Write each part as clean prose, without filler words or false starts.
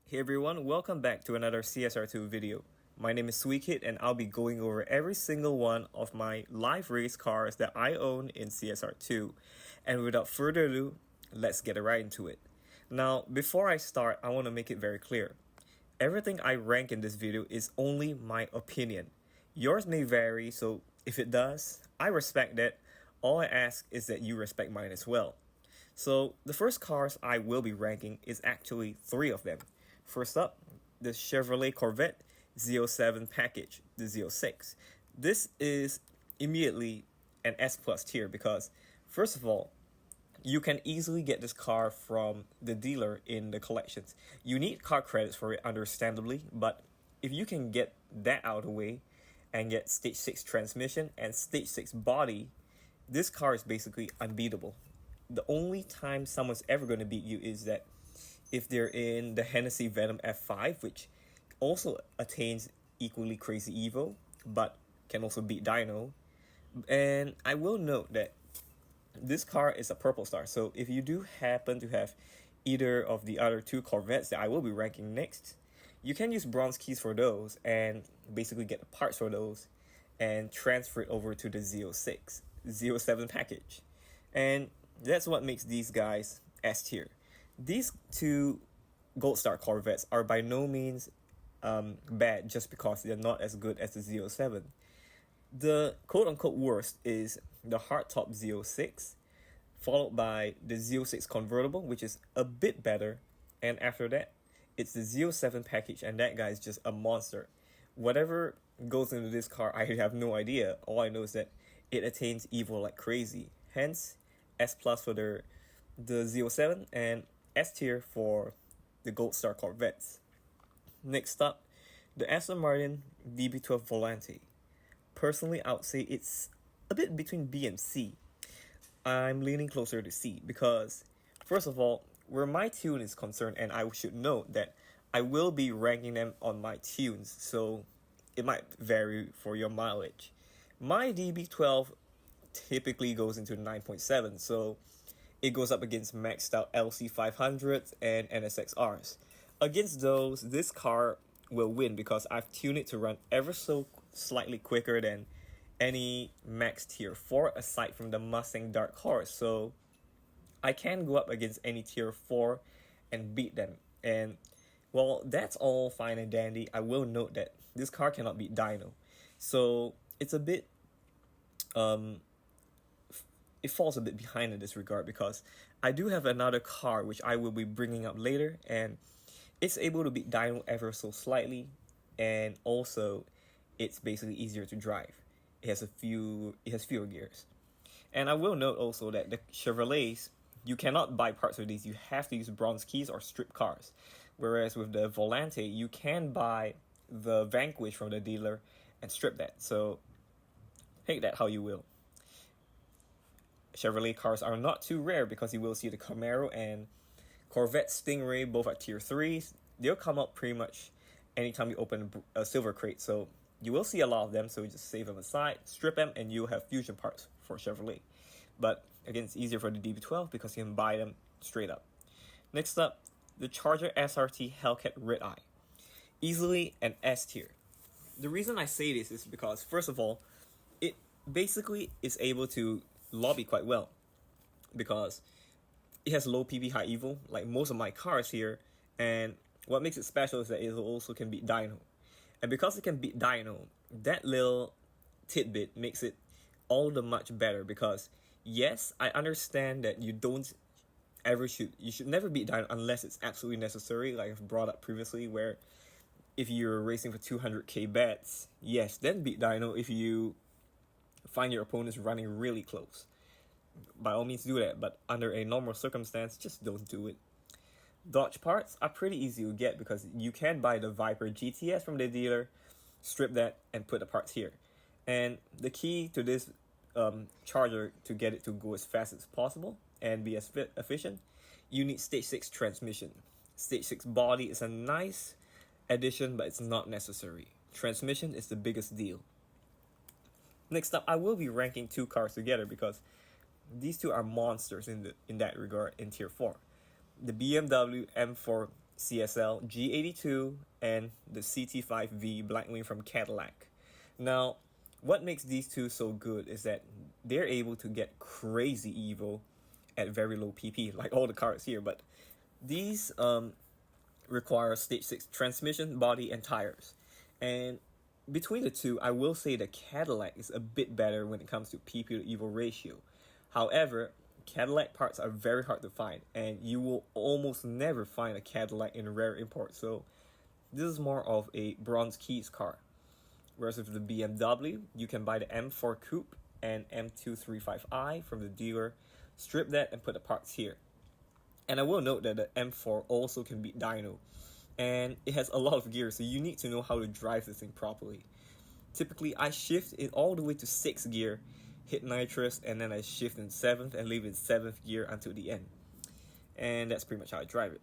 Hey everyone, welcome back to another CSR2 video. My name is Sweetkid and I'll be going over every single one of my live race cars that I own in CSR2. And without further ado, let's get right into it. Now, before I start, I want to make it very clear. Everything I rank in this video is only my opinion. Yours may vary, so if it does, I respect that. All I ask is that you respect mine as well. So the first cars I will be ranking is actually three of them. First up, the Chevrolet Corvette Z07 package, the Z06. This is immediately an S plus tier because, first of all, you can easily get this car from the dealer in the collections. You need car credits for it, understandably, but if you can get that out of the way and get stage 6 transmission and stage 6 body, this car is basically unbeatable. The only time someone's ever going to beat you is that if they're in the Hennessy Venom F5, which also attains equally crazy Evo, but can also beat Dyno. And I will note that this car is a purple star, so if you do happen to have either of the other two Corvettes that I will be ranking next, you can use bronze keys for those and basically get the parts for those and transfer it over to the Z06, Z07 package. And that's what makes these guys S tier. These two Gold Star Corvettes are by no means bad just because they're not as good as the Z07. The quote-unquote worst is the hardtop Z06, followed by the Z06 convertible, which is a bit better, and after that, it's the Z07 package, and that guy is just a monster. Whatever goes into this car, I have no idea. All I know is that it attains Evo like crazy. Hence, S plus for the Z07 and S tier for the Gold Star Corvettes. Next up, the Aston Martin DB12 Volante. Personally, I would say it's a bit between B and C. I'm leaning closer to C because, first of all, where my tune is concerned, and I should note that I will be ranking them on my tunes, so it might vary for your mileage. My DB12 typically goes into 9.7, so it goes up against maxed out LC500s and NSXRs. Against those, this car will win because I've tuned it to run ever so slightly quicker than any max tier 4 aside from the Mustang Dark Horse. So I can go up against any tier 4 and beat them. And while that's all fine and dandy, I will note that this car cannot beat Dyno. So it's a bit it falls a bit behind in this regard because I do have another car which I will be bringing up later, and it's able to beat Dyno ever so slightly, and also it's basically easier to drive. It has fewer gears. And I will note also that the Chevrolets, you cannot buy parts of these. You have to use bronze keys or strip cars. Whereas with the Volante, you can buy the Vanquish from the dealer and strip that. So take that how you will. Chevrolet cars are not too rare because you will see the Camaro and Corvette Stingray both at tier 3s. They'll come up pretty much anytime you open a silver crate. So you will see a lot of them, so you just save them aside, strip them, and you'll have fusion parts for Chevrolet. But again, it's easier for the DB12 because you can buy them straight up. Next up, the Charger SRT Hellcat Red Eye. Easily an S tier. The reason I say this is because, first of all, it basically is able to lobby quite well because it has low PB high Evo like most of my cars here, and what makes it special is that it also can beat Dyno. And because it can beat Dyno, that little tidbit makes it all the much better because yes, I understand that you should never beat Dyno unless it's absolutely necessary, like I've brought up previously, where if you're racing for 200k bets, yes, then beat Dyno if you find your opponents running really close. By all means do that, but under a normal circumstance, just don't do it. Dodge parts are pretty easy to get because you can buy the Viper GTS from the dealer, strip that, and put the parts here. And the key to this Charger to get it to go as fast as possible and be as efficient, you need stage 6 transmission. Stage 6 body is a nice addition, but it's not necessary. Transmission is the biggest deal. Next up, I will be ranking two cars together because these two are monsters in that regard in tier 4. The BMW M4 CSL G82, and the CT5V Blackwing from Cadillac. Now, what makes these two so good is that they're able to get crazy evo at very low PP, like all the cars here. But these require stage 6 transmission, body, and tires. And between the two, I will say the Cadillac is a bit better when it comes to PP to evo ratio. However, Cadillac parts are very hard to find, and you will almost never find a Cadillac in rare import. So this is more of a bronze keys car. Whereas with the BMW, you can buy the M4 Coupe and M235i from the dealer, strip that, and put the parts here. And I will note that the M4 also can beat dyno, and it has a lot of gears, so you need to know how to drive this thing properly. Typically, I shift it all the way to 6th gear, hit nitrous, and then I shift in 7th and leave it in 7th gear until the end. And that's pretty much how I drive it.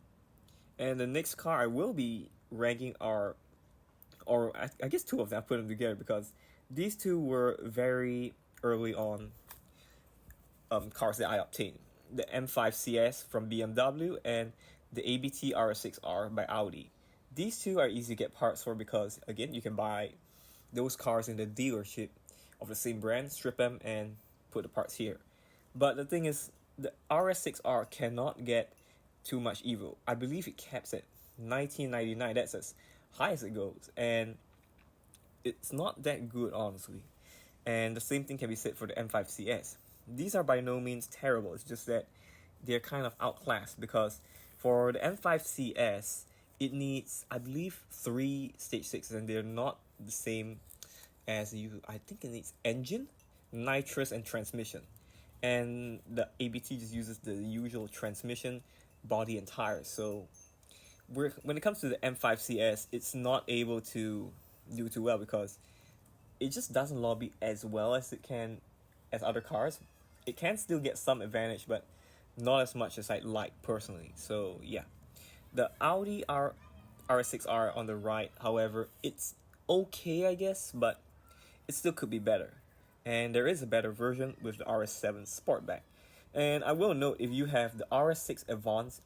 And the next car I will be ranking are, or I guess two of them, I put them together because these two were very early on cars that I obtained. The M5 CS from BMW and the ABT RS6R by Audi. These two are easy to get parts for because, again, you can buy those cars in the dealership of the same brand, strip them, and put the parts here. But the thing is, the RS6R cannot get too much evo. I believe it caps at 1999. That's as high as it goes, and it's not that good, honestly. And the same thing can be said for the M5 CS. These are by no means terrible. It's just that they're kind of outclassed because for the M5 CS, it needs, I believe, 3 stage 6s, and they're not the same as you. I think it needs engine, nitrous, and transmission. And the ABT just uses the usual transmission, body, and tires. So when it comes to the M5 CS, it's not able to do too well because it just doesn't lobby as well as it can as other cars. It can still get some advantage, but not as much as I'd like personally. So yeah, the Audi RS6R on the right, however, it's okay, I guess, but it still could be better. And there is a better version with the RS7 Sportback. And I will note, if you have the RS6 Avant,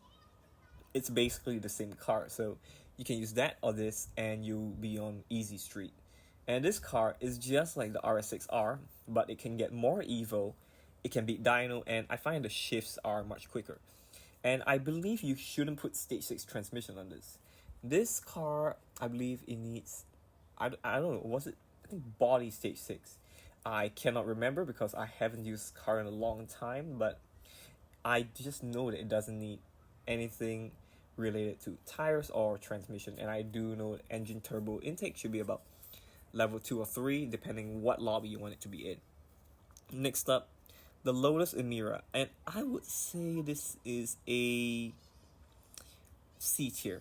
it's basically the same car. So you can use that or this and you'll be on easy street. And this car is just like the RS6R, but it can get more evo, it can beat dyno, and I find the shifts are much quicker. And I believe you shouldn't put stage 6 transmission on this. This car, I believe it needs, I don't know, was it, I think body stage 6. I cannot remember because I haven't used this car in a long time, but I just know that it doesn't need anything related to tires or transmission. And I do know engine turbo intake should be about level 2 or 3, depending what lobby you want it to be in. Next up, the Lotus Emira, and I would say this is a C tier.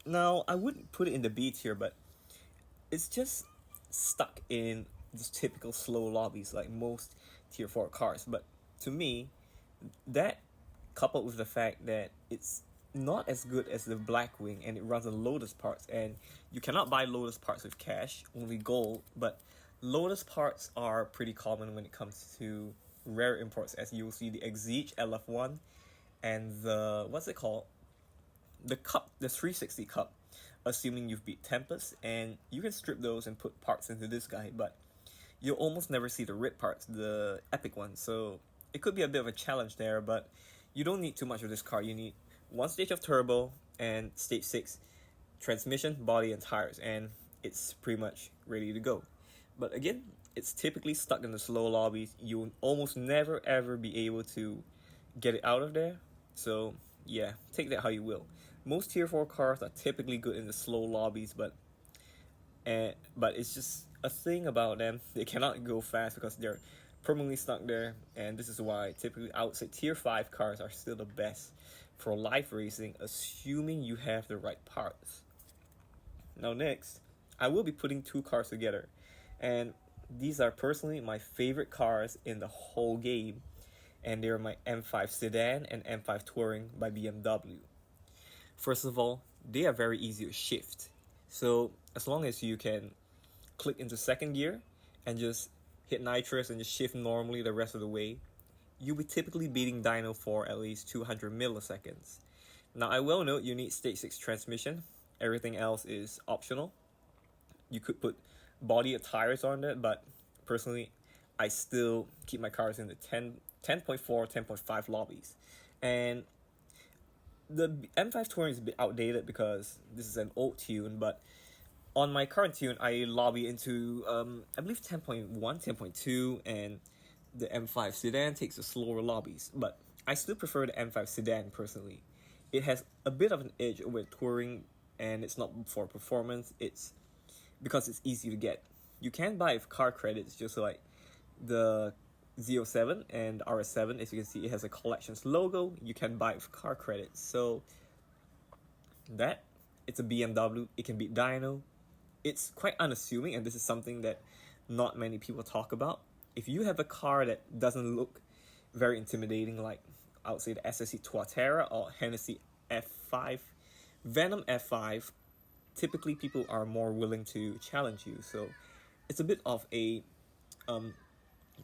Now, I wouldn't put it in the B tier, but it's just stuck in just typical slow lobbies like most tier 4 cars. But to me, that coupled with the fact that it's not as good as the Blackwing and it runs on Lotus parts, and you cannot buy Lotus parts with cash, only gold, but Lotus parts are pretty common when it comes to rare imports, as you will see the Exige LF1 and the, what's it called? The Cup, the 360 Cup, assuming you've beat Tempest, and you can strip those and put parts into this guy, but you'll almost never see the rip parts, the epic ones, so it could be a bit of a challenge there, but you don't need too much of this car. You need 1 stage of turbo and stage 6 transmission, body, and tires, and it's pretty much ready to go. But again, it's typically stuck in the slow lobbies. You'll almost never ever be able to get it out of there. So yeah, take that how you will. Most tier 4 cars are typically good in the slow lobbies, but it's just a thing about them. They cannot go fast because they're permanently stuck there, and this is why typically I would say tier 5 cars are still the best for live racing, assuming you have the right parts. Now next, I will be putting 2 cars together, and these are personally my favorite cars in the whole game, and they're my M5 Sedan and M5 Touring by BMW. First of all, they are very easy to shift. So as long as you can click into 2nd gear and just hit nitrous and just shift normally the rest of the way, you'll be typically beating dyno for at least 200 milliseconds. Now, I will note you need stage 6 transmission. Everything else is optional. You could put body tires on it, but personally, I still keep my cars in the 10.4, 10.5 lobbies. And the M5 Touring is a bit outdated because this is an old tune, but on my current tune, I lobby into, I believe 10.1, 10.2, and the M5 sedan takes the slower lobbies, but I still prefer the M5 sedan personally. It has a bit of an edge over touring, and it's not for performance, it's because it's easy to get. You can buy car credits just like the Z07 and RS7. As you can see, it has a collections logo. You can buy it with car credits. So that, it's a BMW. It can beat dyno. It's quite unassuming, and this is something that not many people talk about. If you have a car that doesn't look very intimidating, like I would say the SSC Tuatera or Hennessy F5, Venom F5, typically people are more willing to challenge you. So it's a bit of a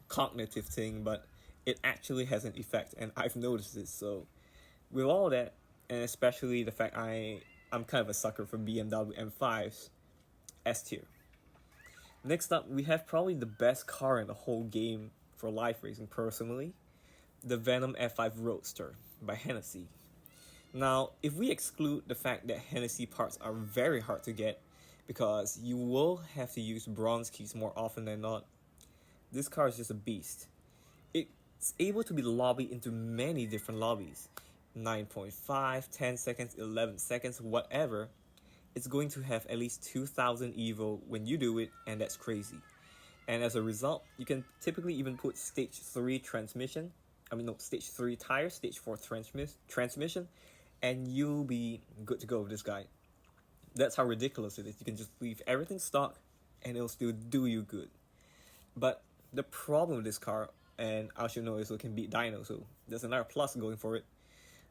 cognitive thing, but it actually has an effect, and I've noticed this. So with all that, and especially the fact I'm kind of a sucker for BMW M5s, S tier. Next up, we have probably the best car in the whole game for live racing personally, the Venom F5 Roadster by Hennessy. Now, if we exclude the fact that Hennessy parts are very hard to get because you will have to use bronze keys more often than not, this car is just a beast. It's able to be lobbied into many different lobbies, 9.5, 10 seconds, 11 seconds, whatever. It's going to have at least 2000 EVO when you do it, and that's crazy. And as a result, you can typically even put stage 3 transmission, stage 3 tires, stage 4 transmission, and you'll be good to go with this guy. That's how ridiculous it is. You can just leave everything stock and it'll still do you good. But the problem with this car, and I should know, is it can beat dyno, so there's another plus going for it.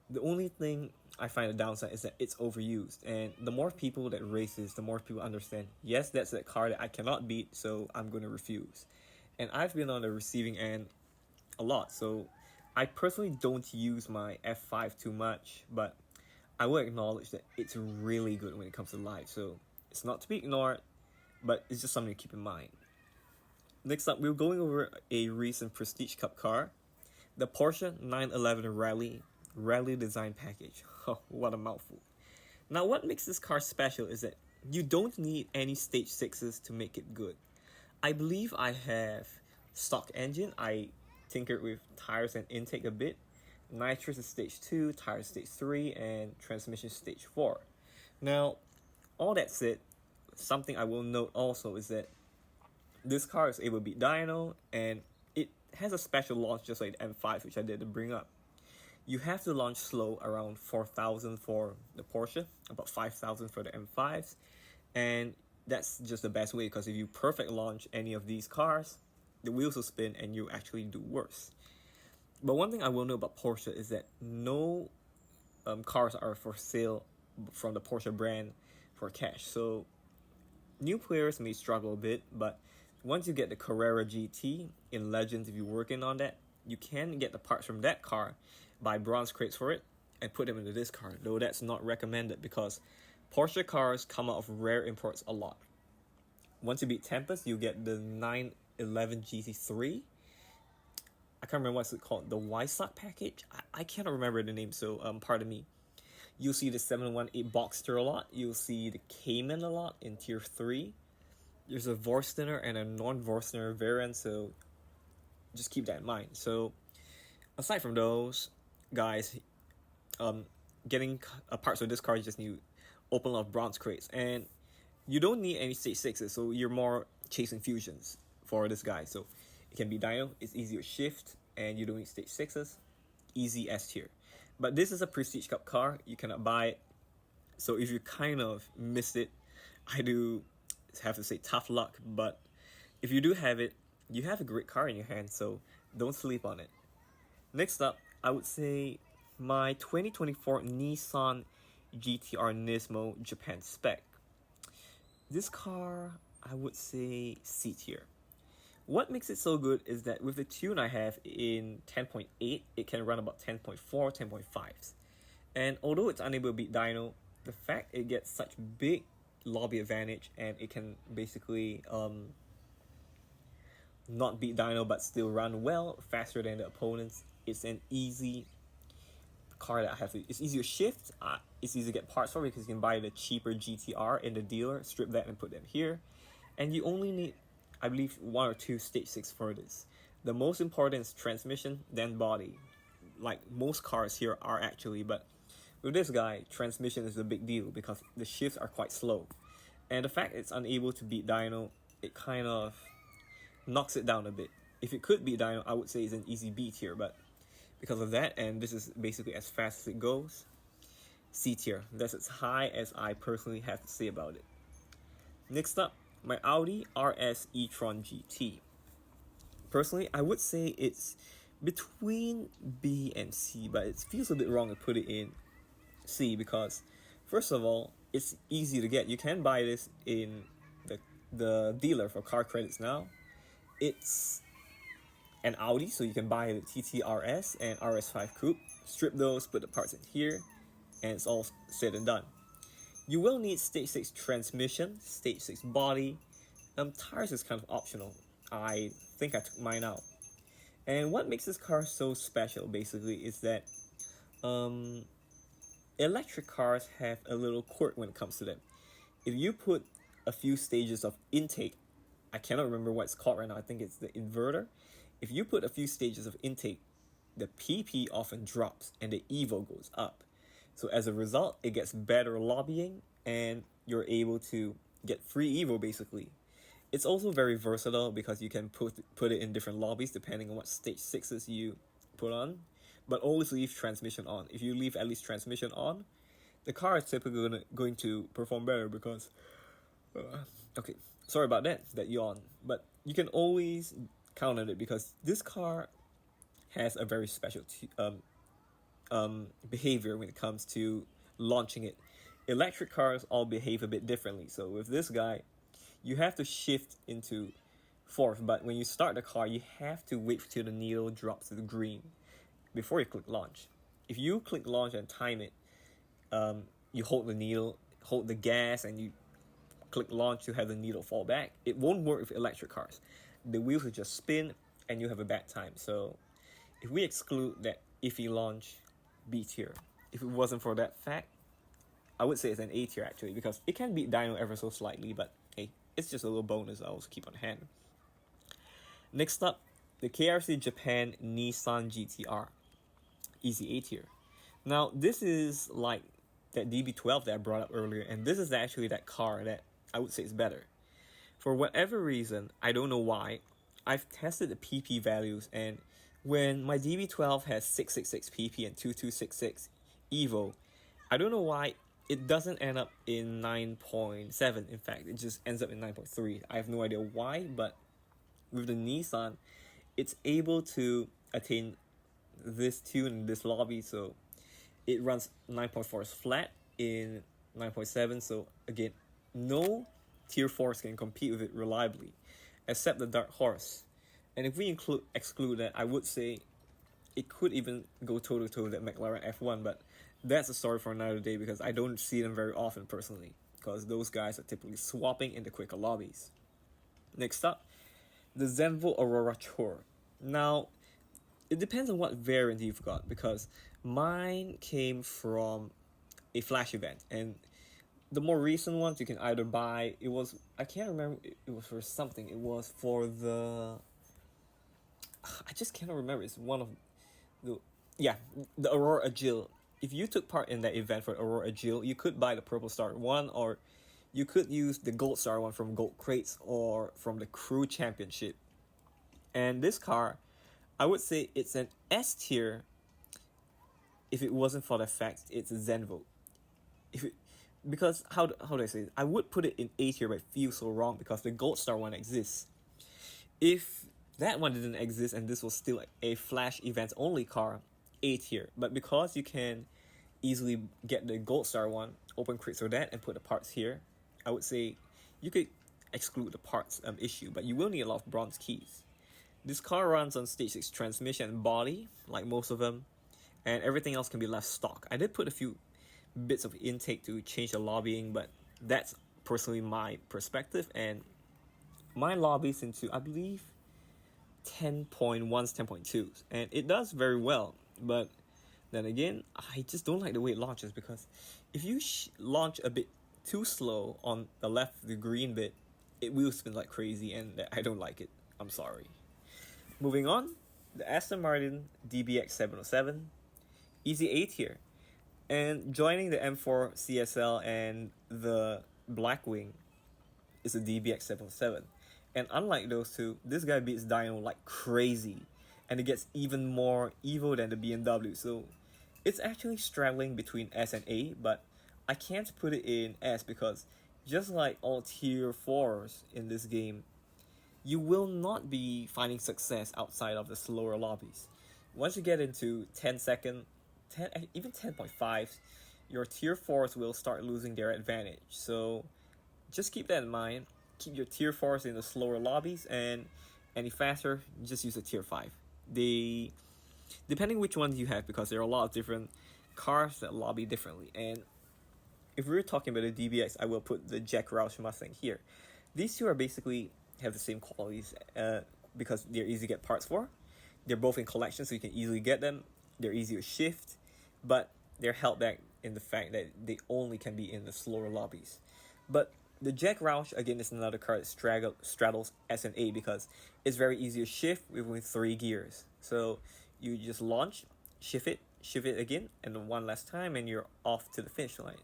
The only thing I find a downside is that it's overused, and the more people that race this, the more people understand, yes, that's that car that I cannot beat, so I'm going to refuse. And I've been on the receiving end a lot, so I personally don't use my F5 too much, but I will acknowledge that it's really good when it comes to live, so it's not to be ignored, but it's just something to keep in mind. Next up, we're going over a recent Prestige Cup car, the Porsche 911 Rally Design Package. Oh, what a mouthful. Now, what makes this car special is that you don't need any stage 6s to make it good. I believe I have stock engine. I tinkered with tires and intake a bit. Nitrous is stage 2, tires stage 3, and transmission stage 4. Now, all that said, something I will note also is that this car is able to beat dyno, and it has a special launch just like the M5, which I did bring up. You have to launch slow, around 4,000 for the Porsche, about 5,000 for the M5s, and that's just the best way, because if you perfect launch any of these cars, the wheels will spin and you actually do worse. But one thing I will know about Porsche is that no cars are for sale from the Porsche brand for cash. So new players may struggle a bit, but once you get the Carrera GT in Legends, if you're working on that, you can get the parts from that car, buy bronze crates for it, and put them into this car, though that's not recommended because Porsche cars come out of rare imports a lot. Once you beat Tempest, you get the 911 GT3. I can't remember what's it called, the Wysock package? I cannot remember the name, so pardon me. You'll see the 718 Boxster a lot. You'll see the Cayman a lot in Tier 3. There's a Vorstener and a non-Vorstener variant, so just keep that in mind. So aside from those, guys, getting parts of this car, you just need to open a lot of bronze crates. And you don't need any stage 6s, so you're more chasing fusions for this guy. So it can be dyno, it's easy to shift, and you don't need stage 6s. Easy S tier. But this is a Prestige Cup car, you cannot buy it. So if you kind of missed it, I do have to say tough luck, but if you do have it, you have a great car in your hand, so don't sleep on it. Next up, I would say my 2024 Nissan GTR Nismo Japan spec. This car, I would say C tier. What makes it so good is that with the tune I have in 10.8, it can run about 10.4, 10.5s. And although it's unable to beat dyno, the fact it gets such big lobby advantage and it can basically not beat dyno but still run well faster than the opponents, it's an easy car that I have to. It's easy to shift. It's easy to get parts for because you can buy the cheaper GTR in the dealer, strip that and put them here, and you only need, I believe, 1 or 2 stage 6 for this. The most important is transmission, then body, like most cars here are actually. But with this guy, transmission is a big deal because the shifts are quite slow, and the fact it's unable to beat dyno, it kind of knocks it down a bit. If it could beat dyno, I would say it's an easy beat here, but because of that, and this is basically as fast as it goes, C tier. That's as high as I personally have to say about it. Next up, my Audi RS e-tron GT. Personally, I would say it's between B and C, but it feels a bit wrong to put it in C because, first of all, it's easy to get. You can buy this in the dealer for car credits now. It's an Audi, so you can buy the TTRS and RS5 Coupe, strip those, put the parts in here, and it's all said and done. You will need stage 6 transmission, stage 6 body. Tires is kind of optional. I think I took mine out. And what makes this car so special basically is that electric cars have a little quirk when it comes to them. If you put a few stages of intake, I cannot remember what it's called right now, I think it's the inverter. If you put a few stages of intake, the PP often drops and the EVO goes up. So as a result, it gets better lobbying and you're able to get free EVO basically. It's also very versatile because you can put it in different lobbies depending on what stage 6s you put on. But always leave transmission on. If you leave at least transmission on, the car is typically going to perform better because... okay, sorry about that yawn. But you can always count on it because this car has a very special behavior when it comes to launching it. Electric cars all behave a bit differently. So with this guy, you have to shift into fourth, but when you start the car, you have to wait till the needle drops to the green before you click launch. If you click launch and time it, you hold the needle, hold the gas, and you click launch to have the needle fall back. It won't work with electric cars. The wheels will just spin and you have a bad time. So if we exclude that iffy launch, B tier. If it wasn't for that fact, I would say it's an A tier actually because it can beat dyno ever so slightly, but hey, it's just a little bonus I also keep on hand. Next up, the KRC Japan Nissan GTR. Easy A tier. Now this is like that DB12 that I brought up earlier, and this is actually that car that I would say is better. For whatever reason, I don't know why, I've tested the PP values, and when my DB12 has 666 PP and 2266 EVO, I don't know why it doesn't end up in 9.7. In fact, it just ends up in 9.3. I have no idea why, but with the Nissan, it's able to attain this tune in this lobby, so it runs 9.4 flat in 9.7. So again, no tier 4s can compete with it reliably, except the Dark Horse. And if we exclude that, I would say it could even go toe-to-toe with that McLaren F1, but that's a story for another day because I don't see them very often personally, because those guys are typically swapping in the quicker lobbies. Next up, the Zenvo Aurora Tour. Now, it depends on what variant you've got, because mine came from a flash event, and the more recent ones you can either buy, it was, I can't remember, it was for something, it was for the, I just cannot remember, it's one of the, yeah, the Aurora Agile. If you took part in that event for Aurora Agile, you could buy the Purple Star one, or you could use the Gold Star one from Gold Crates or from the Crew Championship. And this car, I would say it's an S tier if it wasn't for the fact it's a Zenvo. Because how do I say it? I would put it in A tier, but it feels so wrong because the Gold Star one exists. If that one didn't exist and this was still a flash event only car, A tier. But because you can easily get the Gold Star one, open crates for that and put the parts here, I would say you could exclude the parts issue, but you will need a lot of bronze keys. This car runs on stage 6 transmission and body, like most of them, and everything else can be left stock. I did put a few bits of intake to change the lobbying, but that's personally my perspective, and my lobbies into, I believe, 10.1s, 10.2s, and it does very well. But then again, I just don't like the way it launches, because if you launch a bit too slow on the left, the green bit, it will spin like crazy, and I don't like it. I'm sorry. Moving on, the Aston Martin DBX 707, easy A tier. And joining the M4 CSL and the Blackwing is the DBX 707. And unlike those two, this guy beats dyno like crazy. And it gets even more evil than the BMW. So it's actually straddling between S and A, but I can't put it in S because just like all tier 4s in this game, you will not be finding success outside of the slower lobbies. Once you get into 10 second, 10, even 10.5s, your tier 4s will start losing their advantage. So just keep that in mind. Keep your tier 4s in the slower lobbies, and any faster, just use a tier 5. They, depending which ones you have, because there are a lot of different cars that lobby differently. And if we're talking about the DBX, I will put the Jack Roush Mustang here. These two are basically have the same qualities because they're easy to get parts for. They're both in collection, so you can easily get them. They're easy to shift, but they're held back in the fact that they only can be in the slower lobbies. But the Jack Roush, again, is another car that straddles S and A because it's very easy to shift with 3 gears. So you just launch, shift it again, and then one last time, and you're off to the finish line.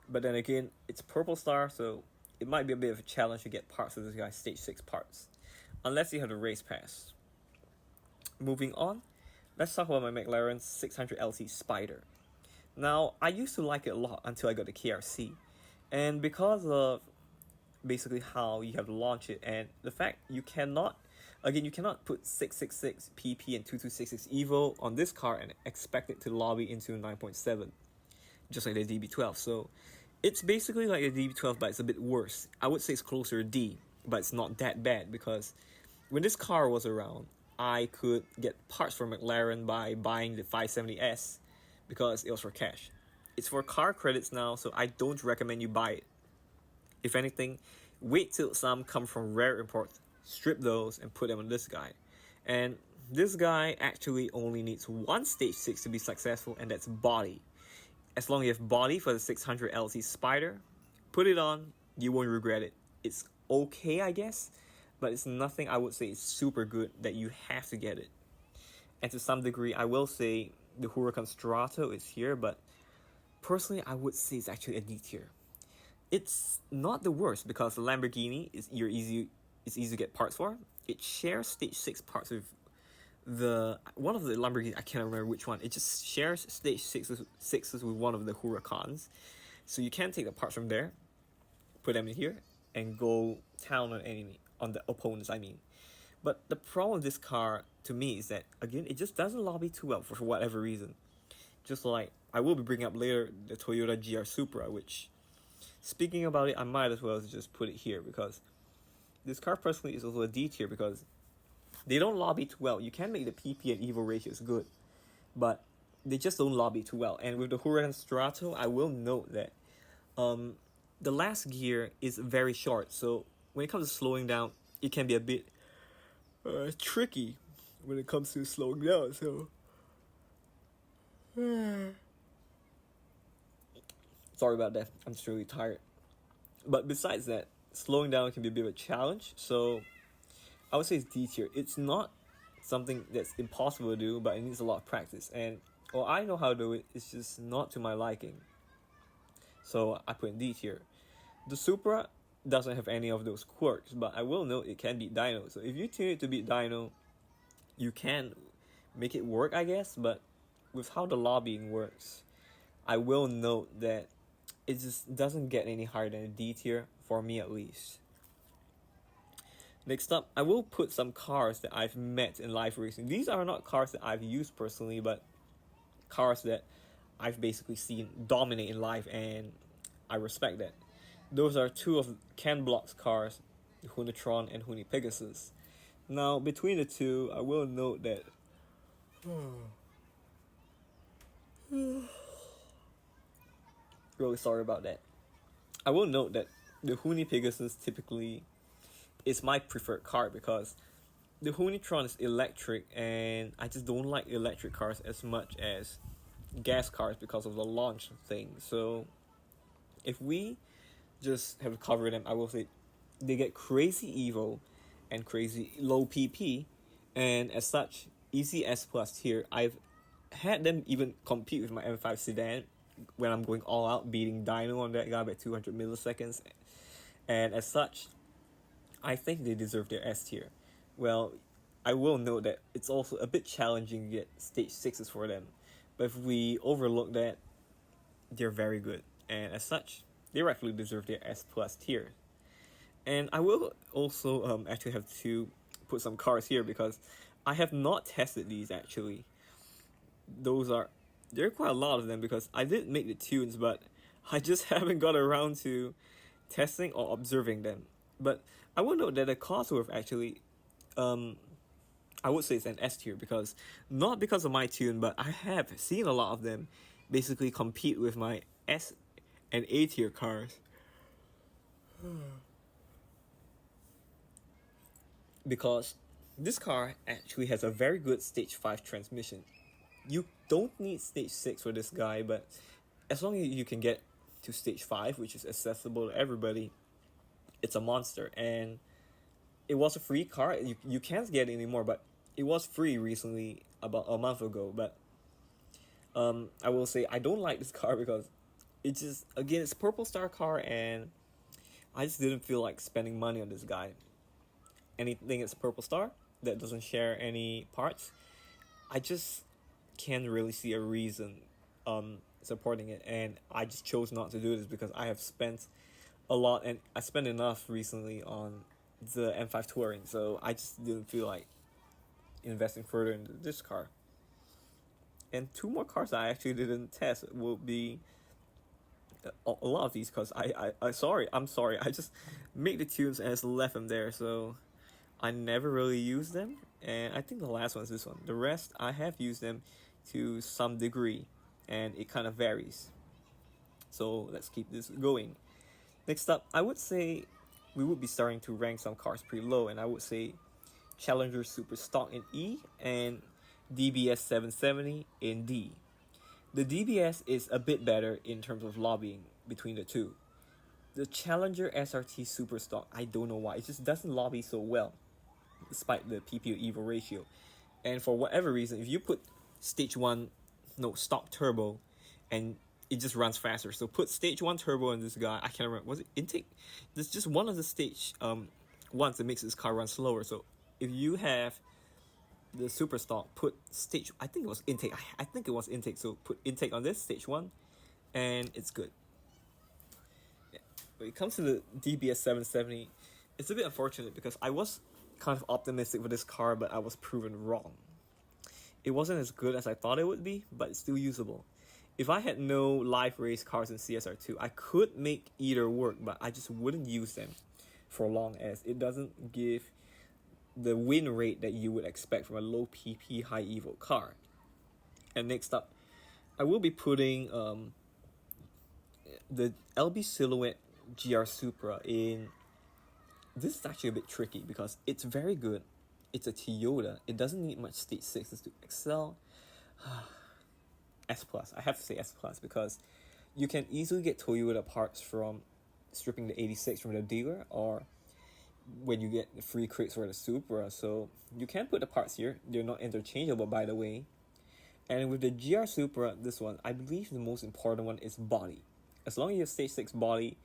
But then again, it's Purple Star, so it might be a bit of a challenge to get parts of this guy's Stage 6 parts, unless you have the race pass. Moving on, let's talk about my McLaren 600LT Spider. Now, I used to like it a lot until I got the KRC. And because of basically how you have to launch it, and the fact you cannot put 666 PP and 2266 Evo on this car and expect it to lobby into 9.7, just like the DB12. So it's basically like a DB12, but it's a bit worse. I would say it's closer to D, but it's not that bad, because when this car was around, I could get parts for McLaren by buying the 570S because it was for cash. It's for car credits now, so I don't recommend you buy it. If anything, wait till some come from rare imports, strip those, and put them on this guy. And this guy actually only needs one Stage 6 to be successful, and that's body. As long as you have body for the 600LT Spider, put it on, you won't regret it. It's okay, I guess, but it's nothing I would say is super good that you have to get it. And to some degree, I will say the Huracan Strato is here, but personally, I would say it's actually a D tier. It's not the worst because the Lamborghini is easy to get parts for. It shares Stage 6 parts with one of the Lamborghini, I can't remember which one. It just shares Stage 6s with one of the Huracans. So you can take the parts from there, put them in here, and go town on the opponents, I mean. But the problem with this car, to me, is that, again, it just doesn't lobby too well for whatever reason. Just like, I will be bringing up later the Toyota GR Supra, which, speaking about it, I might as well just put it here, because this car personally is also a D tier because they don't lobby too well. You can make the PP and Evo ratios good, but they just don't lobby too well. And with the Huracan Strato, I will note that the last gear is very short, so when it comes to slowing down, it can be a bit tricky when it comes to slowing down. So sorry about that, I'm just really tired. But besides that, slowing down can be a bit of a challenge, so I would say it's D tier. It's not something that's impossible to do, but it needs a lot of practice. And well, I know how to do it, it's just not to my liking. So I put in D tier. The Supra doesn't have any of those quirks, but I will note it can beat dyno. So if you tune it to beat dyno, you can make it work, I guess. But with how the lobbying works, I will note that it just doesn't get any higher than a D tier, for me at least. Next up, I will put some cars that I've met in live racing. These are not cars that I've used personally, but cars that I've basically seen dominate in live, and I respect that. Those are two of Ken Block's cars, the Hunatron and Huni Pegasus. Now, between the two, I will note that Really sorry about that. I will note that the Huni Pegasus typically is my preferred car because the Hunitron is electric, and I just don't like electric cars as much as gas cars because of the launch thing. So if we just have covered them, I will say they get crazy Evo and crazy low PP, and as such, easy S plus tier. I've had them even compete with my M5 sedan when I'm going all out, beating Dyno on that guy by 200 milliseconds, and as such, I think they deserve their S tier. Well, I will note that it's also a bit challenging to get stage 6s for them, but if we overlook that, they're very good, and as such, they rightfully deserve their S plus tier. And I will also actually have to put some cars here because I have not tested these actually. There are quite a lot of them because I did make the tunes, but I just haven't got around to testing or observing them. But I will note that the Cosworth actually, I would say it's an S tier because not because of my tune, but I have seen a lot of them basically compete with my S and A tier cars. Because this car actually has a very good stage 5 transmission. You don't need stage 6 for this guy, but as long as you can get to stage 5, which is accessible to everybody, it's a monster. And it was a free car. You can't get it anymore, but it was free recently, about a month ago. But I will say I don't like this car because it just, again, it's a Purple Star car, and I just didn't feel like spending money on this guy. Anything that's a Purple Star that doesn't share any parts, I just can't really see a reason supporting it, and I just chose not to do this because I have spent a lot, and I spent enough recently on the M5 Touring, so I just didn't feel like investing further into this car. And two more cars I actually didn't test will be a lot of these because I'm sorry, I just made the tunes and just left them there, so I never really used them, and I think the last one is this one. The rest, I have used them to some degree, and it kind of varies. So let's keep this going. Next up, I would say we would be starting to rank some cars pretty low, and I would say Challenger Super Stock in E and DBS 770 in D. The DBS is a bit better in terms of lobbying between the two. The Challenger SRT Super Stock, I don't know why, it just doesn't lobby so well despite the PPO Evo ratio. And for whatever reason, if you put stock turbo, and it just runs faster. So put stage 1 turbo in this guy. I can't remember, was it intake? There's just one of the stage ones that makes this car run slower. So if you have the super stock, put stage, I think it was intake. I think it was intake. So put intake on this stage 1, and it's good. Yeah. When it comes to the DBS 770, it's a bit unfortunate because I was kind of optimistic for this car, but I was proven wrong. It wasn't as good as I thought it would be, but it's still usable. If I had no live race cars in CSR2, I could make either work, but I just wouldn't use them for long, as it doesn't give the win rate that you would expect from a low PP high evo car. And next up, I will be putting the LB Silhouette GR Supra in. This is actually a bit tricky because it's very good. It's a Toyota. It doesn't need much stage 6s to excel. S+. I have to say S+, because you can easily get Toyota parts from stripping the 86 from the dealer, or when you get the free crates for the Supra. So you can put the parts here. They're not interchangeable, by the way. And with the GR Supra, this one, I believe the most important one is body. As long as you have stage 6 body,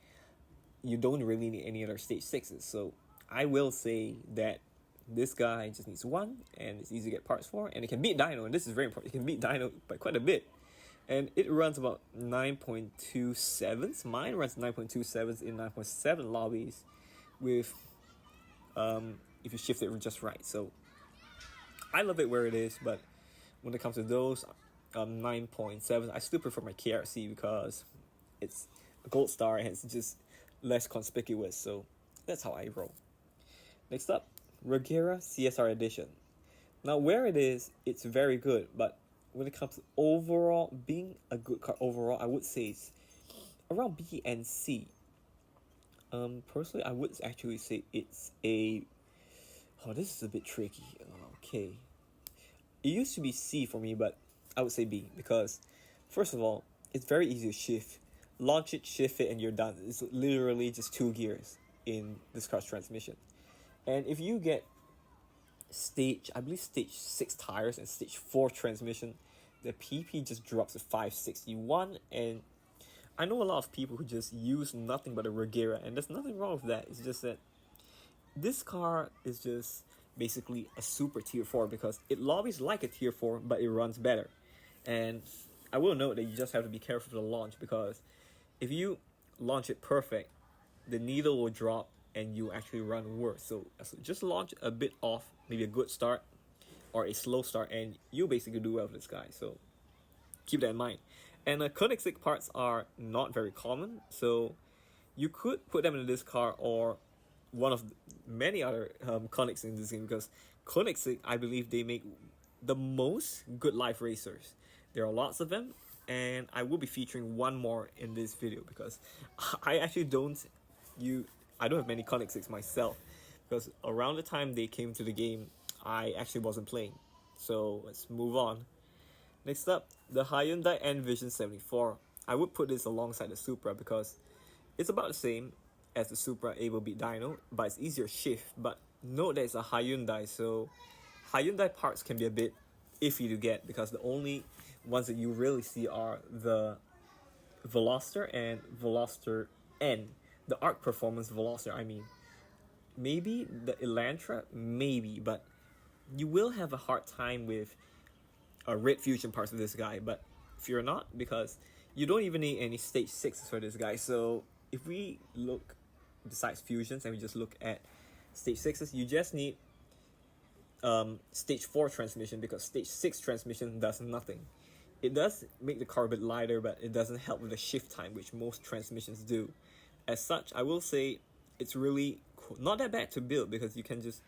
you don't really need any other stage 6s. So I will say that this guy just needs one, and it's easy to get parts for, and it can beat Dyno, and this is very important. It can beat Dyno by quite a bit. And it runs about 9.27s. Mine runs 9.27s in 9.7 lobbies with, if you shift it just right. So I love it where it is, but when it comes to those 9.7, I still prefer my KRC because it's a gold star and it's just less conspicuous. So that's how I roll. Next up, Regera CSR Edition. Now where it is, it's very good, but when it comes to overall being a good car overall, I would say it's around B and C. Personally, I would actually say it's a. Oh, this is a bit tricky. Okay, it used to be C for me, but I would say B because, first of all, it's very easy to shift. Launch it, shift it, and you're done. It's literally just two gears in this car's transmission. And if you get I believe stage 6 tires and stage 4 transmission, the PP just drops to 561. And I know a lot of people who just use nothing but a Regera, and there's nothing wrong with that. It's just that this car is just basically a super tier 4 because it lobbies like a tier 4, but it runs better. And I will note that you just have to be careful to launch because if you launch it perfect, the needle will drop and you actually run worse. So just launch a bit off, maybe a good start or a slow start, and you'll basically do well with this guy. So keep that in mind. And Koenigsegg parts are not very common, so you could put them in this car or one of many other Koenigsegg in this game because Koenigsegg, I believe they make the most good life racers. There are lots of them, and I will be featuring one more in this video because I actually I don't have many Koenigsegg's myself because around the time they came to the game, I actually wasn't playing. So let's move on. Next up, the Hyundai Envision 74. I would put this alongside the Supra because it's about the same as the Supra Able Beat Dyno, but it's easier to shift. But note that it's a Hyundai, so Hyundai parts can be a bit iffy to get because the only ones that you really see are the Veloster and Veloster N, the Arc Performance Veloster. I mean, maybe the Elantra, maybe, but you will have a hard time with red fusion parts of this guy. But fear not, because you don't even need any stage 6s for this guy. So if we look besides fusions and we just look at stage 6s, you just need stage 4 transmission because stage 6 transmission does nothing. It does make the car a bit lighter, but it doesn't help with the shift time, which most transmissions do. As such, I will say it's really not that bad to build because you can just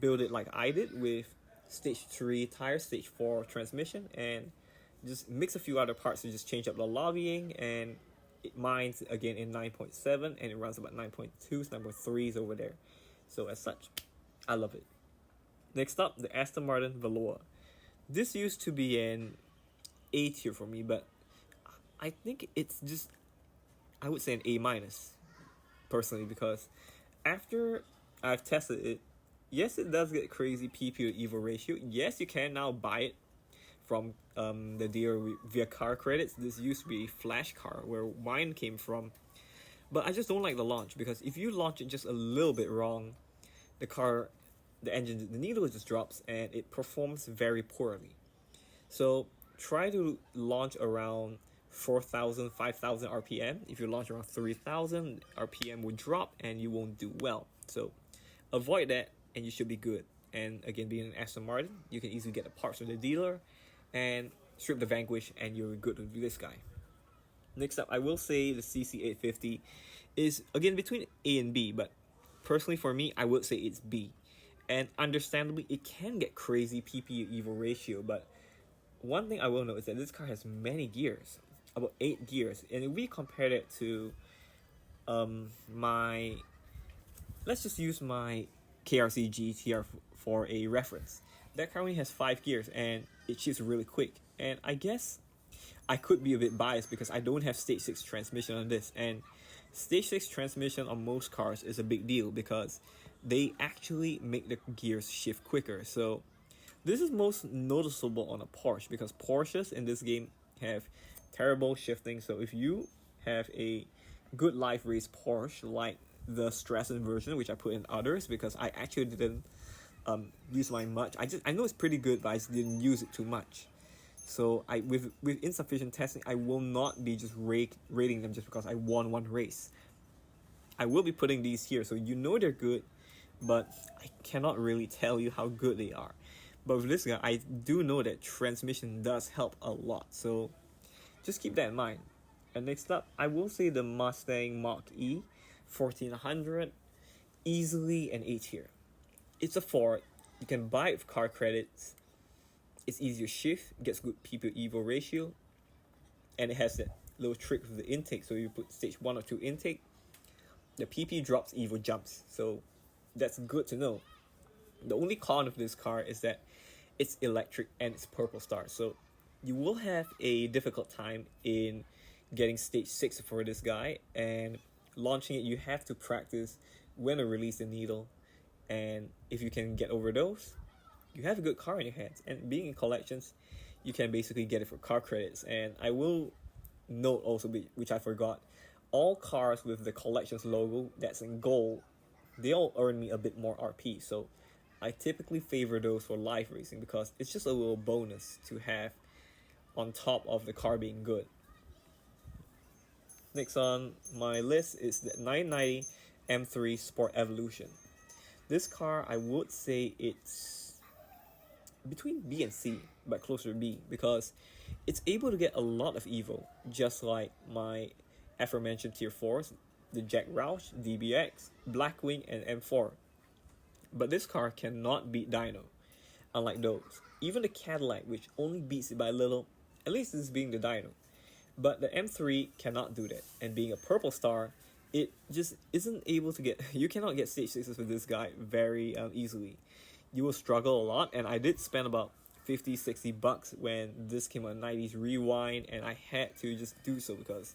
build it like I did with stage 3 tire, stage 4 transmission, and just mix a few other parts to just change up the lobbying, and mine's again in 9.7 and it runs about 9.2s, 9.3s over there. So as such, I love it. Next up, the Aston Martin Velour. This used to be an A tier for me, but I think it's just, I would say an A minus personally, because after I've tested it, yes, it does get crazy PP to EVO ratio. Yes, you can now buy it from the dealer via car credits. This used to be a flash car where mine came from, but I just don't like the launch because if you launch it just a little bit wrong, the engine, the needle just drops and it performs very poorly. So try to launch around 4,000, 5,000 RPM. If you launch around 3,000, RPM will drop and you won't do well. So avoid that and you should be good. And again, being an Aston Martin, you can easily get the parts from the dealer and strip the Vanquish and you're good with this guy. Next up, I will say the CC850 is again between A and B, but personally for me, I would say it's B. And understandably, it can get crazy PP EVO ratio, but one thing I will note is that this car has many gears, about 8 gears, and if we compare it to let's just use my KRC GTR for a reference. That car only has 5 gears and it shifts really quick. And I guess I could be a bit biased because I don't have stage 6 transmission on this, and stage 6 transmission on most cars is a big deal because they actually make the gears shift quicker. So this is most noticeable on a Porsche because Porsches in this game have terrible shifting. So if you have a good life race Porsche like the Strassen version, which I put in others because I actually didn't use mine much. I know it's pretty good, but I just didn't use it too much. So with insufficient testing, I will not be just rating them just because I won one race. I will be putting these here so you know they're good, but I cannot really tell you how good they are. But with this guy, I do know that transmission does help a lot, so just keep that in mind. And next up, I will say the Mustang Mach-E 1400, easily an A tier. It's a Ford. You can buy it with car credits. It's easy to shift, gets good PPU Evo ratio, and it has that little trick with the intake. So you put stage 1 or 2 intake, the PP drops, Evo jumps. So that's good to know. The only con of this car is that it's electric and it's purple star. So you will have a difficult time in getting stage 6 for this guy, and launching it you have to practice when to release the needle, and if you can get over those, you have a good car in your hands. And being in collections, you can basically get it for car credits. And I will note also, which I forgot, all cars with the collections logo that's in gold, they all earn me a bit more RP. So I typically favor those for live racing because it's just a little bonus to have on top of the car being good. Next on my list is the 990 M3 Sport Evolution. This car, I would say it's between B and C, but closer to B, because it's able to get a lot of Evo, just like my aforementioned Tier 4s, the Jack Roush, DBX, Blackwing, and M4. But this car cannot beat Dyno, unlike those. Even the Cadillac, which only beats it by a little, at least this being the Dyno. But the M3 cannot do that, and being a purple star, it just isn't able to get, you cannot get stage 6s with this guy very easily. You will struggle a lot, and I did spend about $50-$60 when this came on 90s Rewind, and I had to just do so because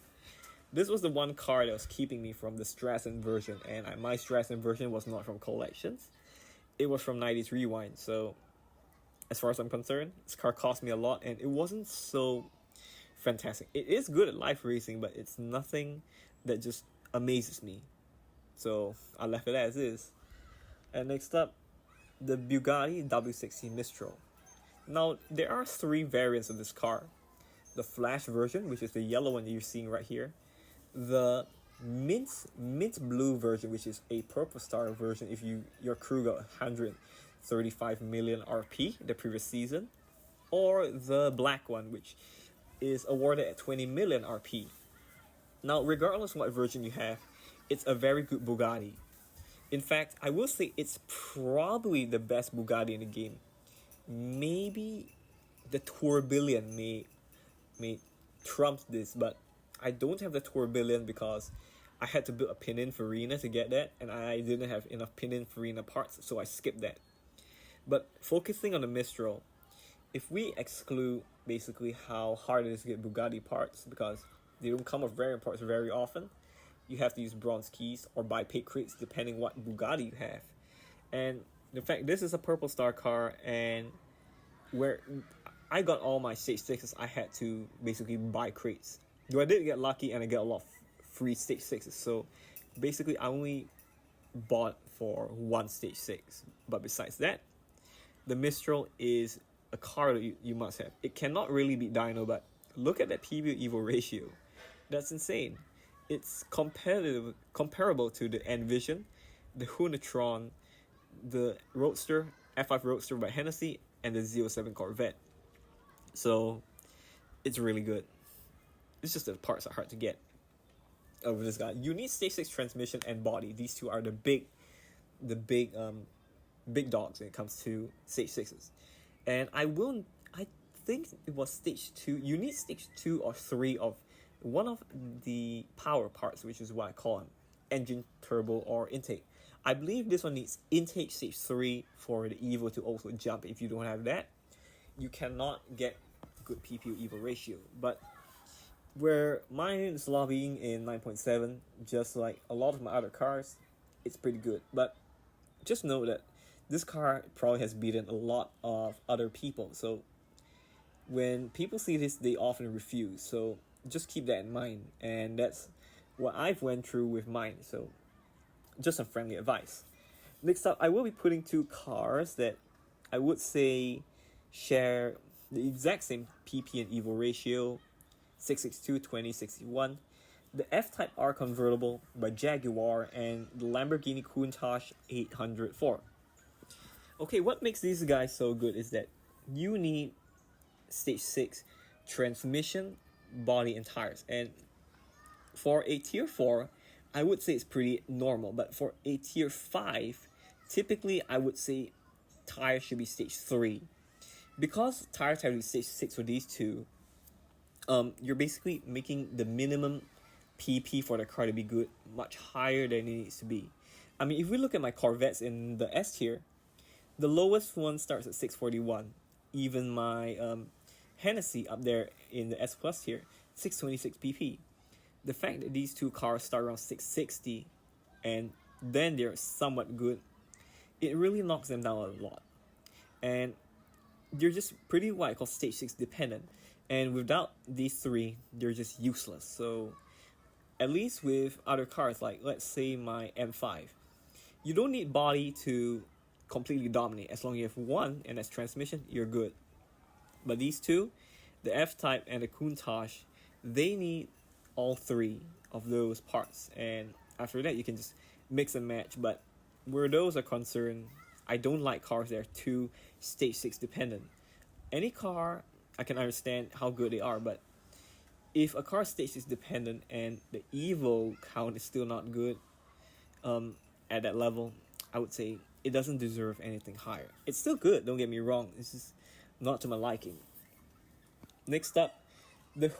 this was the one car that was keeping me from the Strassen version, and my Strassen version was not from collections, it was from 90s Rewind. So as far as I'm concerned, this car cost me a lot, and it wasn't so fantastic. It is good at live racing, but it's nothing that just amazes me, so I left it as is. And next up, the Bugatti W60 Mistral. Now, there are 3 variants of this car. The Flash version, which is the yellow one that you're seeing right here. The mint blue version, which is a purple star version if your crew got 135 million RP the previous season. Or the black one, which is awarded at 20 million RP. Now, regardless of what version you have, it's a very good Bugatti. In fact, I will say it's probably the best Bugatti in the game. Maybe the Tourbillon may trump this, but I don't have the Tourbillon because I had to build a Pininfarina to get that, and I didn't have enough Pininfarina parts, so I skipped that. But focusing on the Mistral, if we exclude basically how hard it is to get Bugatti parts, because they don't come with variant parts very often, you have to use bronze keys or buy paid crates depending what Bugatti you have. And in fact, this is a purple star car, and where I got all my stage 6s, I had to basically buy crates. Though I did get lucky and I get a lot of free stage 6s, so basically I only bought for 1 stage 6. But besides that, the Mistral is a car that you must have. It cannot really beat Dyno, but look at that PBU Evo ratio. That's insane. It's comparable to the Envision, the Hunatron, the Roadster, F5 Roadster by Hennessy, and the 07 Corvette. So it's really good. It's just the parts are hard to get over this guy. You need stage 6 transmission and body. These two are the big dogs when it comes to stage 6s. And I think it was stage 2. You need stage 2 or 3 of one of the power parts, which is what I call them, engine, turbo, or intake. I believe this one needs intake stage 3 for the Evo to also jump. If you don't have that, you cannot get good PPU Evo ratio. But where mine is lobbying in 9.7, just like a lot of my other cars, it's pretty good. But just know that this car probably has beaten a lot of other people. So when people see this, they often refuse. So just keep that in mind. And that's what I've went through with mine. So just some friendly advice. Next up, I will be putting 2 cars that I would say share the exact same PP and Evo ratio, 662, 2061. The F-Type R convertible by Jaguar and the Lamborghini Countach 804. Okay, what makes these guys so good is that you need stage 6 transmission, body, and tires. And for a tier 4, I would say it's pretty normal. But for a tier 5, typically I would say tires should be stage 3. Because tires have to be stage 6 for these two, you're basically making the minimum PP for the car to be good much higher than it needs to be. I mean, if we look at my Corvettes in the S tier, the lowest one starts at 641. Even my Hennessy up there in the S Plus tier, 626 PP. The fact that these two cars start around 660 and then they're somewhat good, it really knocks them down a lot. And they're just pretty what I call stage 6 dependent. And without these three, they're just useless. So at least with other cars, like let's say my M5, you don't need body to completely dominate. As long as you have one and that's transmission, you're good. But these two, the F-Type and the Countach, they need all three of those parts. And after that, you can just mix and match. But where those are concerned, I don't like cars that are too stage 6 dependent. Any car, I can understand how good they are, but if a car stage is dependent and the Evo count is still not good at that level, I would say it doesn't deserve anything higher. It's still good, don't get me wrong. It's just not to my liking. Next up, the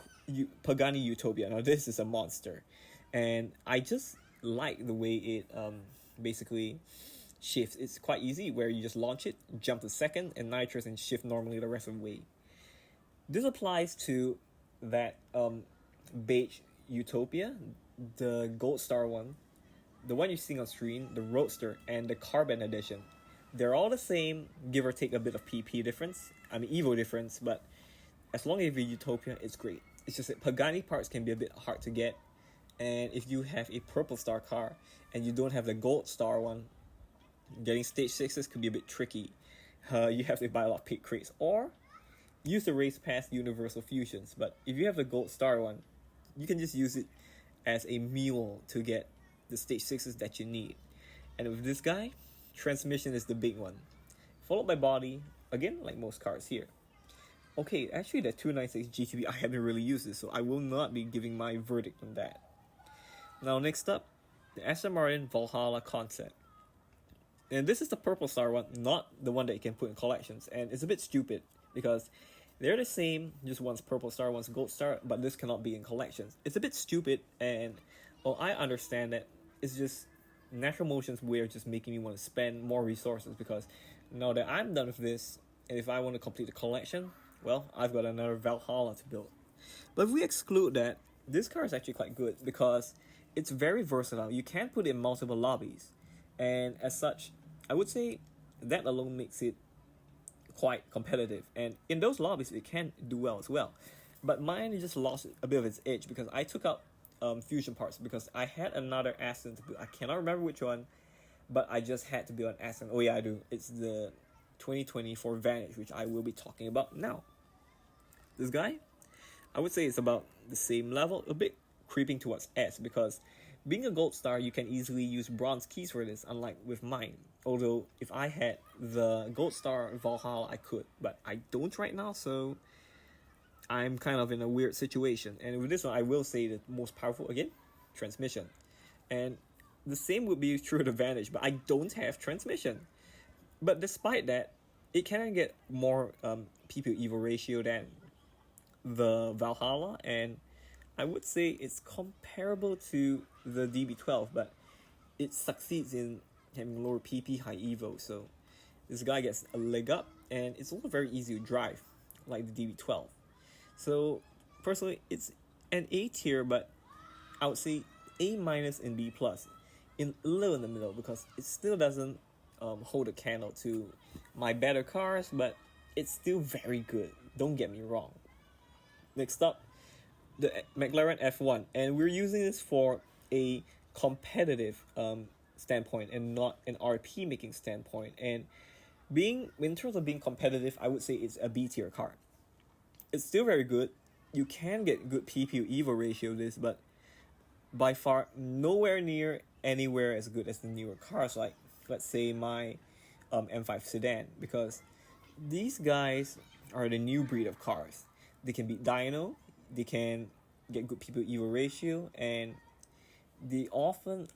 Pagani Utopia. Now this is a monster, and I just like the way it basically shifts. It's quite easy where you just launch it, jump to second, and nitrous and shift normally the rest of the way. This applies to that beige Utopia, the Gold Star one, the one you're seeing on screen, the Roadster, and the Carbon Edition. They're all the same, give or take a bit of PP difference. I mean Evo difference, but as long as you have a Utopia, it's great. It's just that Pagani parts can be a bit hard to get, and if you have a Purple Star car and you don't have the Gold Star one, getting stage 6s could be a bit tricky. You have to buy a lot of pit crates or use the race pass universal fusions. But if you have the Gold Star one, you can just use it as a mule to get the stage 6s that you need. And with this guy, transmission is the big one, followed by body, again like most cars here. Okay, actually the 296 GTB, I haven't really used this, so I will not be giving my verdict on that. Now next up, the Aston Martin Valhalla concept. And this is the Purple Star one, not the one that you can put in collections. And it's a bit stupid because they're the same, just one's Purple Star, one's Gold Star, but this cannot be in collections. It's a bit stupid, and well, I understand that it's just Natural Motion's way of just making me want to spend more resources, because now that I'm done with this, and if I want to complete the collection, well, I've got another Valhalla to build. But if we exclude that, this car is actually quite good because it's very versatile. You can put it in multiple lobbies, and as such, I would say that alone makes it quite competitive. And in those lobbies, it can do well as well. But mine just lost a bit of its edge because I took out fusion parts because I had another Aston to build. I cannot remember which one, but I just had to build an Aston. Oh yeah, I do. It's the 2024 Vantage, which I will be talking about now. This guy, I would say it's about the same level, a bit creeping towards S, because being a Gold Star, you can easily use bronze keys for this, unlike with mine. Although, if I had the Gold Star Valhalla, I could, but I don't right now, so I'm kind of in a weird situation. And with this one, I will say the most powerful, again, transmission. And the same would be true of the Vantage, but I don't have transmission. But despite that, it can get more PP Evo ratio than the Valhalla, and I would say it's comparable to the DB12, but it succeeds in having lower PP, high Evo. So this guy gets a leg up, and it's also very easy to drive, like the DB12. So personally, it's an A tier, but I would say A minus and B plus, in a little in the middle, because it still doesn't hold a candle to my better cars, but it's still very good. Don't get me wrong. Next up, the McLaren F1, and we're using this for a competitive standpoint and not an RP making standpoint. And in terms of being competitive, I would say it's a B tier car. It's still very good. You can get good PP Evo ratio of this, but by far nowhere near anywhere as good as the newer cars, like let's say my M5 sedan, because these guys are the new breed of cars. They can beat dyno, they can get good people Evo ratio, and they often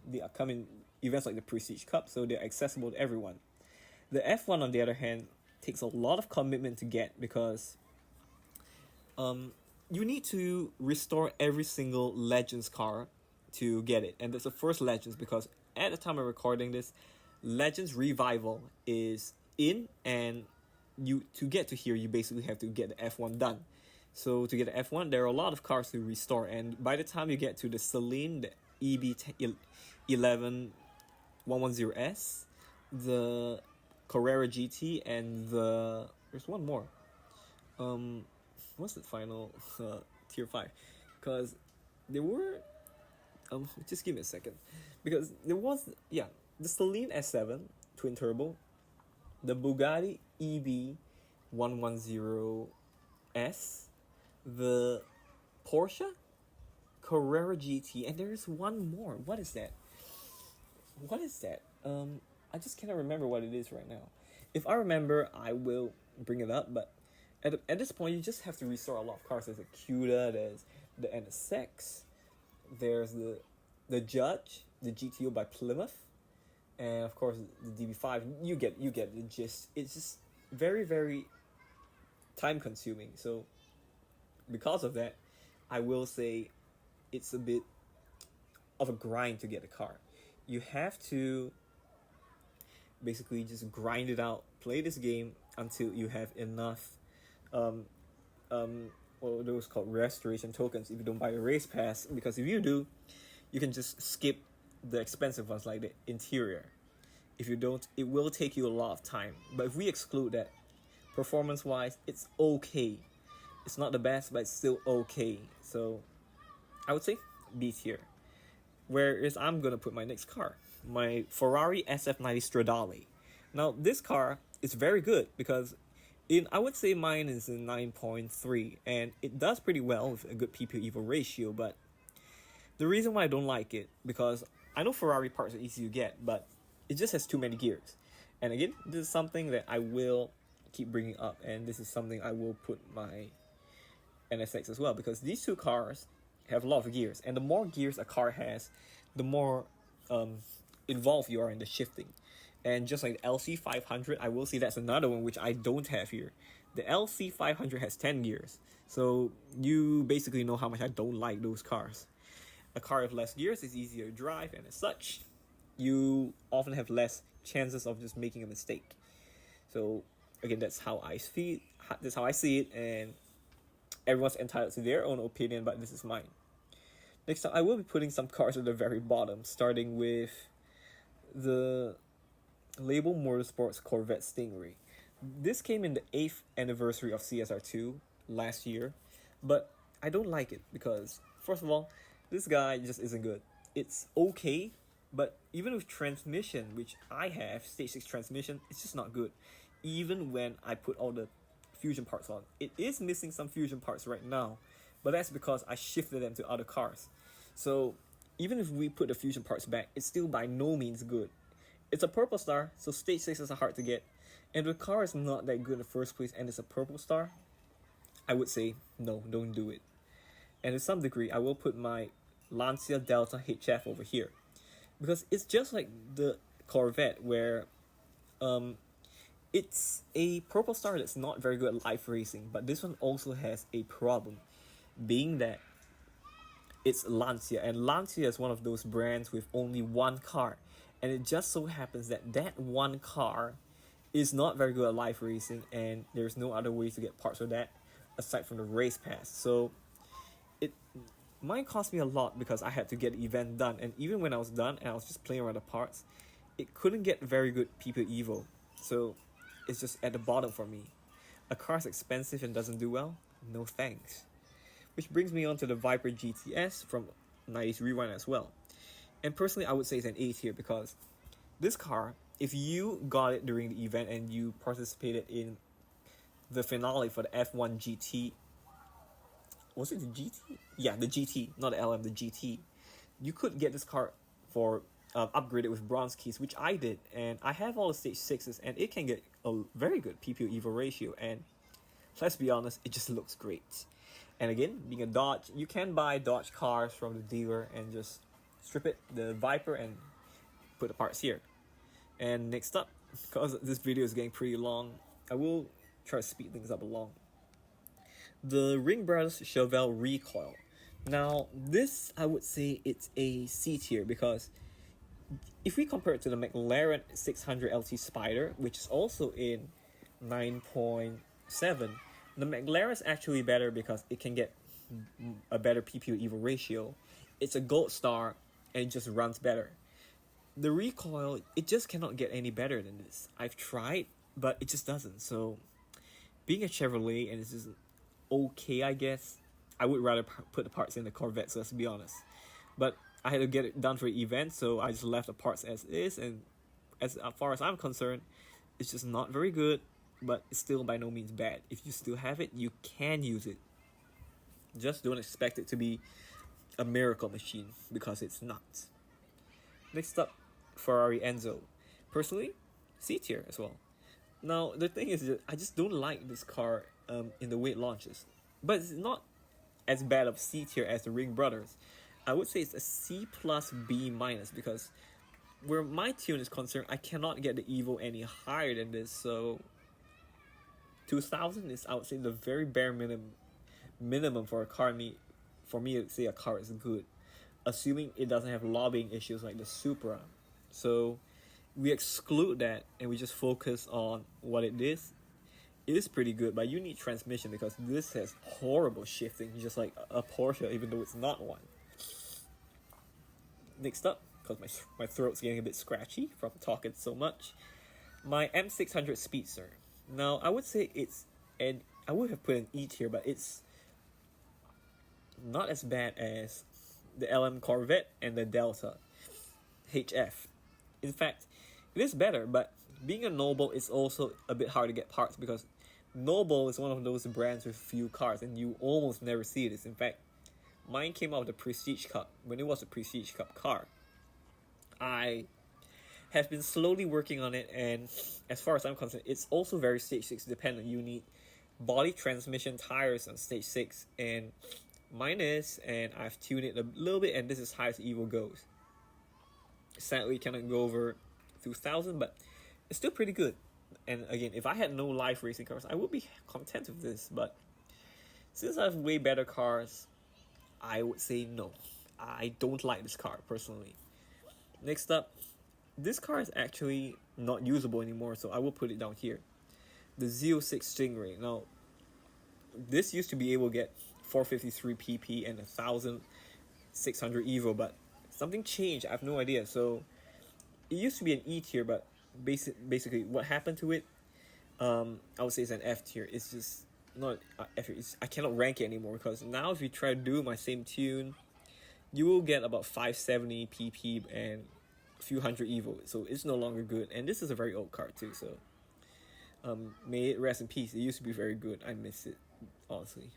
they come in events like the Prestige Cup, so they're accessible to everyone. The F1, on the other hand, takes a lot of commitment to get, because you need to restore every single Legends car to get it. And that's the first Legends, because at the time of recording this, Legends Revival is in, and you to get to here, you basically have to get the F1 done. So to get the F1, there are a lot of cars to restore, and by the time you get to the Celine, the EB11110S, the Carrera GT, and there's one more. What's the final tier 5? Because there were just give me a second, because there was the Celine S7 twin turbo, the Bugatti EB110S, the Porsche Carrera GT, and there's one more. What is that? I just cannot remember what it is right now. If I remember, I will bring it up, but at this point, you just have to restore a lot of cars. There's a CUDA, there's the NSX, there's the Judge, the GTO by Plymouth, and of course the DB5. You get the gist. It's just very, very time consuming. So because of that, I will say it's a bit of a grind to get a car. You have to basically just grind it out, play this game until you have enough what those called restoration tokens if you don't buy a race pass, because if you do, you can just skip the expensive ones like the interior. If you don't, it will take you a lot of time. But if we exclude that, performance wise, it's okay. It's not the best, but it's still okay. So I would say B tier. Whereas I'm gonna put my next car, my Ferrari SF90 Stradale. Now this car is very good, because I would say mine is in 9.3, and it does pretty well with a good PPO Evo ratio. But the reason why I don't like it, because I know Ferrari parts are easy to get, but it just has too many gears. And again, this is something that I will keep bringing up, and this is something I will put my NSX as well, because these two cars have a lot of gears, and the more gears a car has, the more involved you are in the shifting. And just like the LC500, I will say that's another one which I don't have here. The LC500 has 10 gears, so you basically know how much I don't like those cars. A car with less gears is easier to drive, and as such, you often have less chances of just making a mistake. So again, that's how I see it, and everyone's entitled to their own opinion, but this is mine. Next time, I will be putting some cars at the very bottom, starting with the Label Motorsports Corvette Stingray. This came in the 8th anniversary of CSR2 last year, but I don't like it because, first of all, this guy just isn't good. It's okay, but even with transmission, which I have, stage 6 transmission, it's just not good. Even when I put all the fusion parts on. It is missing some fusion parts right now, but that's because I shifted them to other cars. So even if we put the fusion parts back, it's still by no means good. It's a purple star, so stage 6 is hard to get, and the car is not that good in the first place, and it's a purple star, I would say no, don't do it. And to some degree, I will put my Lancia Delta HF over here, because it's just like the Corvette, where it's a purple star that's not very good at live racing, but this one also has a problem, being that it's Lancia, and Lancia is one of those brands with only one car, and it just so happens that that one car is not very good at live racing, and there's no other way to get parts for that aside from the race pass. So it might cost me a lot because I had to get the event done, and even when I was done and I was just playing around the parts, it couldn't get very good people Evo. So it's just at the bottom for me. A car's expensive and doesn't do well? No thanks. Which brings me on to the Viper GTS from 90s Rewind as well. And personally, I would say it's an A tier because this car, if you got it during the event and you participated in the finale for the F1 GT, was it the GT? Yeah, the GT, not the LM, the GT. You could get this car for upgraded with bronze keys, which I did, and I have all the stage 6s, and it can get a very good PPO Evo ratio, and let's be honest, it just looks great. And again, being a Dodge, you can buy Dodge cars from the dealer and just strip it, the Viper, and put the parts here. And next up, because this video is getting pretty long, I will try to speed things up along. The Ring Brothers Chevelle Recoil. Now, this I would say it's a C tier because if we compare it to the McLaren 600 LT Spider, which is also in 9.7, the McLaren is actually better because it can get a better PPU EVO ratio. It's a gold star and it just runs better. The recoil, it just cannot get any better than this. I've tried, but it just doesn't. So, being a Chevrolet and it's just okay, I guess, I would rather put the parts in the Corvette, so let's be honest. But I had to get it done for the event, so I just left the parts as is, and as far as I'm concerned, it's just not very good, but it's still by no means bad. If you still have it, you can use it. Just don't expect it to be a miracle machine, because it's not. Next up, Ferrari Enzo. Personally, C tier as well. Now, the thing is that I just don't like this car in the way it launches. But it's not as bad of C tier as the Ring Brothers. I would say it's a C plus B minus because where my tune is concerned, I cannot get the Evo any higher than this. So 2000 is, I would say, the very bare minimum for a car. For me to say a car is good, assuming it doesn't have lobbying issues like the Supra. So we exclude that and we just focus on what it is. It is pretty good, but you need transmission because this has horrible shifting, just like a Porsche, even though it's not one. Next up, because my throat's getting a bit scratchy from talking so much, my M600 Speedster. Now, I would say I would have put an E tier, but it's not as bad as the LM Corvette and the Delta HF. In fact, it is better, but being a Noble is also a bit hard to get parts because Noble is one of those brands with few cars and you almost never see this. In fact, mine came out of the Prestige Cup when it was a Prestige Cup car. I have been slowly working on it, and as far as I'm concerned, it's also very Stage 6 dependent. You need body, transmission, tires on Stage 6, and mine is, and I've tuned it a little bit, and this is high as Evo goes. Sadly, cannot go over 2000, but it's still pretty good. And again, if I had no live racing cars, I would be content with this, but since I have way better cars, I would say no. I don't like this car, personally. Next up, this car is actually not usable anymore, so I will put it down here. The Z06 Stingray. Now, this used to be able to get 453 PP and 1600 Evo, but something changed. I have no idea. So, it used to be an E tier, but basically what happened to it, I would say it's an F tier. It's just not F tier. I cannot rank it anymore because now if you try to do my same tune, you will get about 570 PP and a few hundred Evo. So it's no longer good. And this is a very old car too. So may it rest in peace. It used to be very good. I miss it, honestly.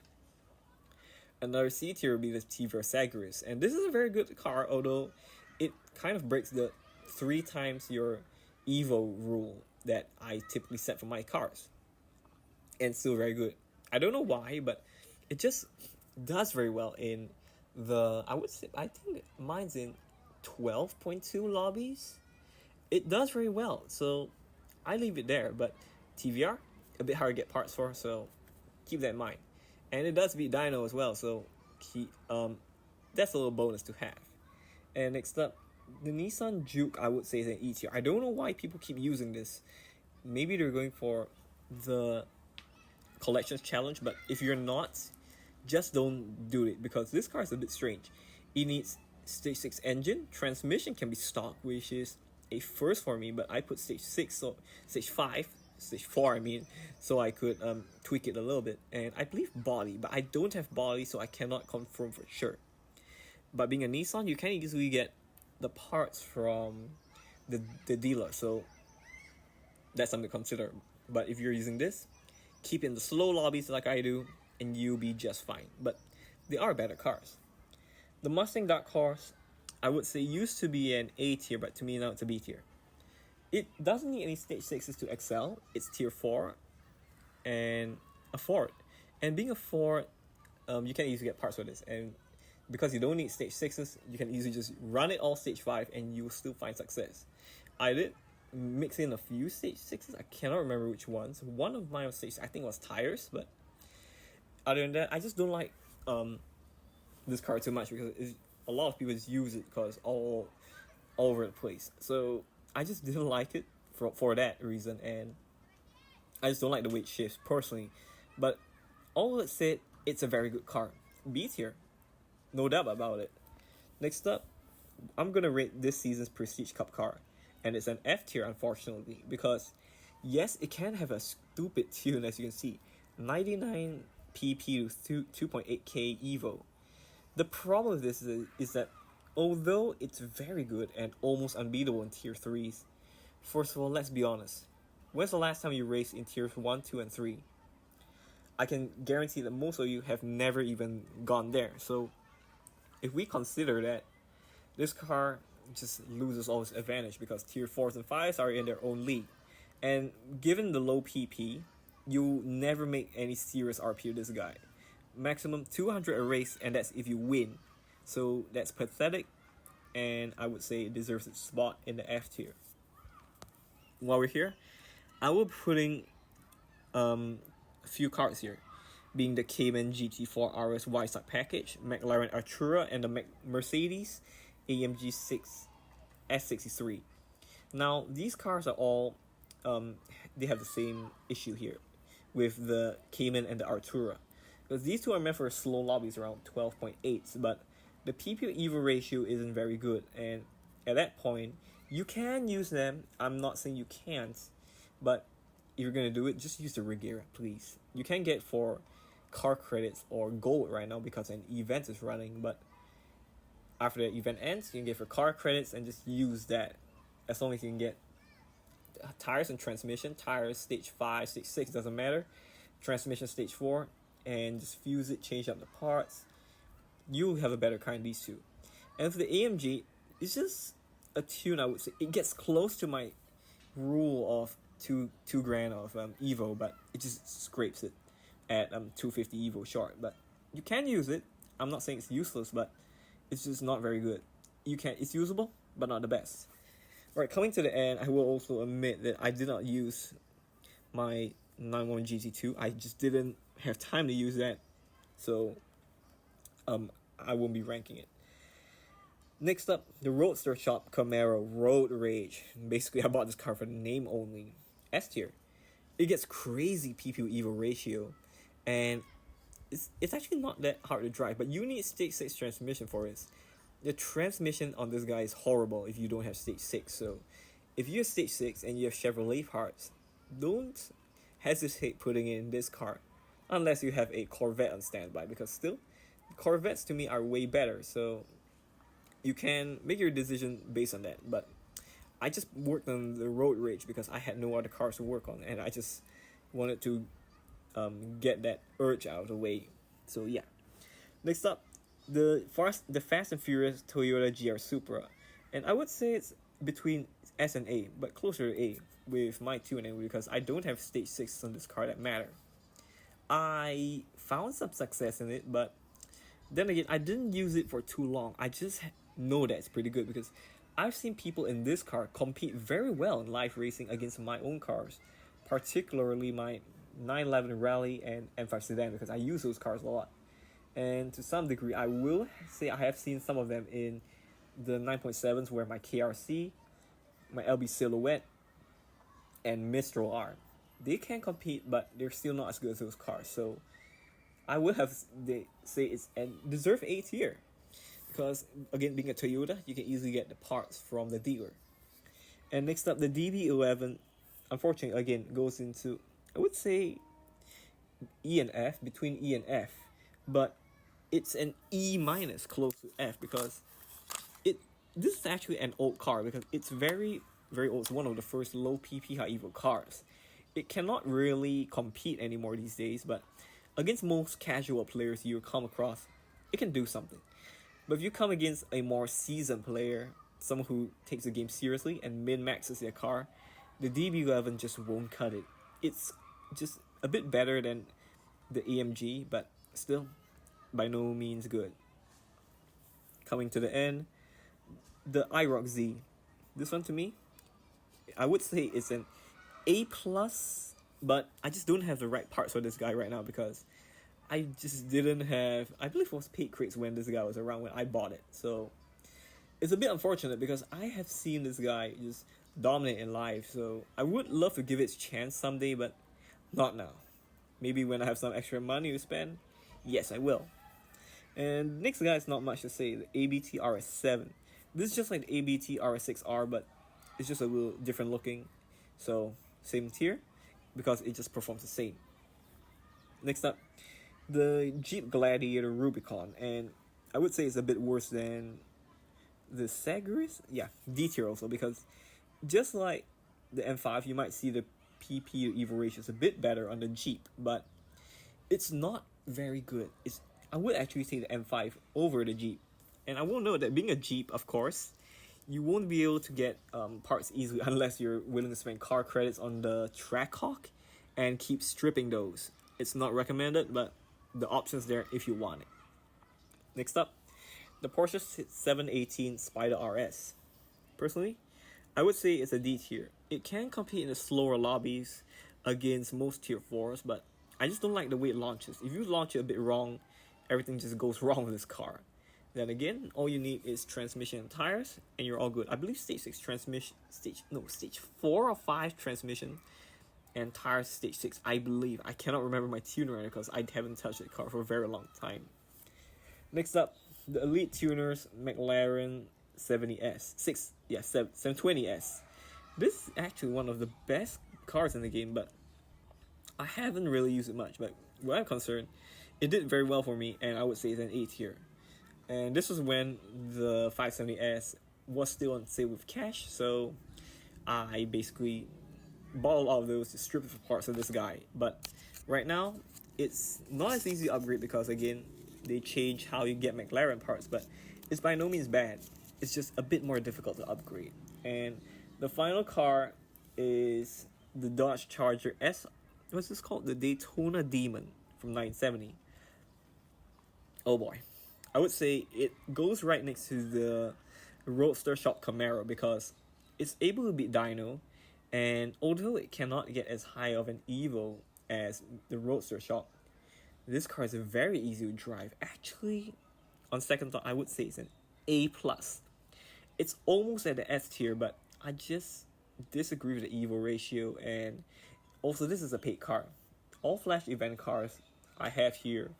Another C tier would be the Tiver Sagris. And this is a very good car, although it kind of breaks the 3 times your Evo rule that I typically set for my cars. And still very good. I don't know why, but it just does very well in I think mine's in 12.2 lobbies. It does very well, so I leave it there. But TVR, a bit hard to get parts for, so keep that in mind. And it does beat Dyno as well, so that's a little bonus to have. And next up, the Nissan Juke, I would say, is an E tier. I don't know why people keep using this. Maybe they're going for the Collections Challenge, but if you're not, just don't do it because this car is a bit strange. It needs Stage 6 engine. Transmission can be stock, which is a first for me, but I put Stage 6, so Stage 4, I mean, so I could tweak it a little bit. And I believe body, but I don't have body, so I cannot confirm for sure. But being a Nissan, you can easily get the parts from the dealer, so that's something to consider. But if you're using this, keep in the slow lobbies like I do, and you'll be just fine. But they are better cars. The Mustang Dark Horse, I would say, used to be an A tier, but to me now it's a B tier. It doesn't need any Stage 6s to excel. It's tier 4 and a Ford. And being a Ford, you can easily get parts for this. And because you don't need Stage 6s, you can easily just run it all Stage 5 and you will still find success. I did, mix in a few stage 6s. I cannot remember which ones. One of my stage I think was tires, but other than that, I just don't like this car too much because a lot of people just use it because all over the place. So I just didn't like it for that reason, and I just don't like the weight shifts personally. But all that said, it's a very good car. B tier, no doubt about it. Next up, I'm gonna rate this season's Prestige Cup car, and it's an F tier, unfortunately, because yes, it can have a stupid tune, as you can see, 99 pp to 2.8k Evo. The problem with this is that although it's very good and almost unbeatable in tier 3s, first of all, let's be honest. When's the last time you raced in tiers 1, 2, and 3? I can guarantee that most of you have never even gone there. So if we consider that, this car just loses all its advantage because tier 4s and 5s are in their own league. And given the low PP, you'll never make any serious RP with this guy. Maximum 200 a race, and that's if you win. So that's pathetic, and I would say it deserves its spot in the F tier. While we're here, I will be putting a few cars here, being the Cayman GT4 RS Y-Side package, McLaren Artura, and the Mercedes AMG 6 S63. Now, these cars are all, they have the same issue here with the Cayman and the Artura. Because these two are meant for slow lobbies around 12.8s, but the PP EVO ratio isn't very good, and at that point, you can use them. I'm not saying you can't, but if you're gonna do it, just use the Regera, please. You can get for car credits or gold right now because an event is running, but after the event ends, you can get for car credits and just use that. As long as you can get tires and transmission, tires stage 5, stage 6, doesn't matter. Transmission stage 4, and just fuse it, change up the parts. You have a better car in these two. And for the AMG, it's just a tune, I would say. It gets close to my rule of two grand of Evo, but it just scrapes it at 250 Evo short. But you can use it. I'm not saying it's useless, but it's just not very good. It's usable, but not the best. Alright, coming to the end, I will also admit that I did not use my 91 GT2. I just didn't have time to use that, so I won't be ranking it. Next up, the Roadster Shop Camaro Road Rage. Basically, I bought this car for the name only. S tier. It gets crazy PPU EVO ratio, and it's actually not that hard to drive, but you need stage 6 transmission for it. The transmission on this guy is horrible if you don't have stage 6, so if you have stage 6 and you have Chevrolet parts, don't hesitate putting in this car, unless you have a Corvette on standby, because still, Corvettes to me are way better, so you can make your decision based on that. But I just worked on the Road Rage because I had no other cars to work on, and I just wanted to get that urge out of the way. So yeah. Next up, the Fast and Furious Toyota GR Supra, and I would say it's between S and A, but closer to A with my tuning because I don't have stage 6 on this car that matter. I found some success in it, but then again, I didn't use it for too long. I just know that it's pretty good because I've seen people in this car compete very well in live racing against my own cars, particularly my 911 Rally and M5 Sedan, because I use those cars a lot. And to some degree, I will say I have seen some of them in the 9.7s where my KRC, my LB Silhouette, and Mistral are. They can compete, but they're still not as good as those cars. So I would have say it's and deserve A tier. Because, again, being a Toyota, you can easily get the parts from the dealer. And next up, the DB11, unfortunately, again, goes into, I would say, E and F, between E and F. But it's an E minus close to F because this is actually an old car because it's very, very old. It's one of the first low PP high Evo cars. It cannot really compete anymore these days, but against most casual players you come across, it can do something. But if you come against a more seasoned player, someone who takes the game seriously and min-maxes their car, the DB11 just won't cut it. It's just a bit better than the AMG, but still by no means good. Coming to the end, the IROC Z. This one to me, I would say it's an A plus, but I just don't have the right parts for this guy right now because I just didn't have. I believe it was paid crates when this guy was around when I bought it. So it's a bit unfortunate because I have seen this guy just dominate in life. So I would love to give it a chance someday, but not now. Maybe when I have some extra money to spend, yes, I will. And next guy is not much to say. The ABT RS7. This is just like the ABT RS6R, but it's just a little different looking. So same tier because it just performs the same. Next up, the Jeep Gladiator Rubicon, and I would say it's a bit worse than the Sagris. Yeah, D tier also because just like the M5, you might see the PP to EVO ratio is a bit better on the Jeep, but it's not very good. I would actually say the M5 over the Jeep. And I will note that being a Jeep, of course, you won't be able to get parts easily unless you're willing to spend car credits on the Trackhawk and keep stripping those. It's not recommended, but the option's there if you want it. Next up, the Porsche 718 Spider RS. Personally, I would say it's a D tier. It can compete in the slower lobbies against most tier 4s, but I just don't like the way it launches. If you launch it a bit wrong, everything just goes wrong with this car. Then again, all you need is transmission and tires, and you're all good. I believe stage 4 or 5 transmission, and tires stage 6, I believe. I cannot remember my tuner right because I haven't touched the car for a very long time. Next up, the Elite Tuners McLaren 720S. This is actually one of the best cars in the game, but I haven't really used it much. But where I'm concerned, it did very well for me, and I would say it's an A tier. And this was when the 570S was still on sale with cash, so I basically bought a lot of those to strip the parts of this guy. But right now, it's not as easy to upgrade because, again, they change how you get McLaren parts, but it's by no means bad. It's just a bit more difficult to upgrade. And the final car is the Dodge Charger S. What's this called? The Daytona Demon from 970. Oh boy. I would say it goes right next to the Roadster Shop Camaro because it's able to beat Dyno, and although it cannot get as high of an Evo as the Roadster Shop, this car is very easy to drive. Actually, on second thought, I would say it's an A+. It's almost at the S tier, but I just disagree with the EVO ratio, and also this is a paid car. All Flash event cars I have here,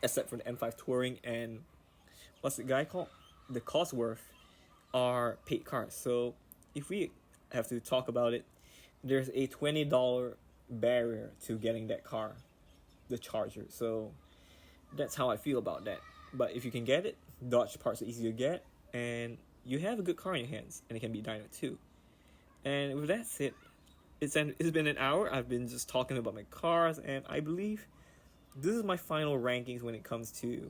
except for the M5 Touring and what's the guy called? The Cosworth, are paid cars. So if we have to talk about it, there's a $20 barrier to getting that car, the Charger. So that's how I feel about that. But if you can get it, Dodge parts are easy to get, and you have a good car in your hands, and it can be dyno too. And with that said, it's been an hour. I've been just talking about my cars, and I believe this is my final rankings when it comes to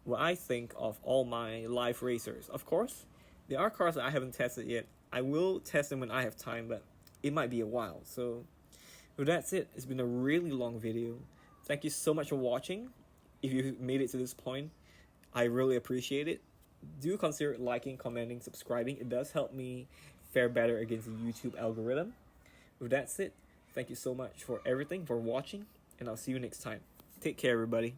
what I think of all my live racers. Of course, there are cars that I haven't tested yet. I will test them when I have time, but it might be a while. So with that said, it's been a really long video. Thank you so much for watching. If you made it to this point, I really appreciate it. Do consider liking, commenting, subscribing. It does help me fare better against the YouTube algorithm. With that said, thank you so much for everything, for watching, and I'll see you next time. Take care, everybody.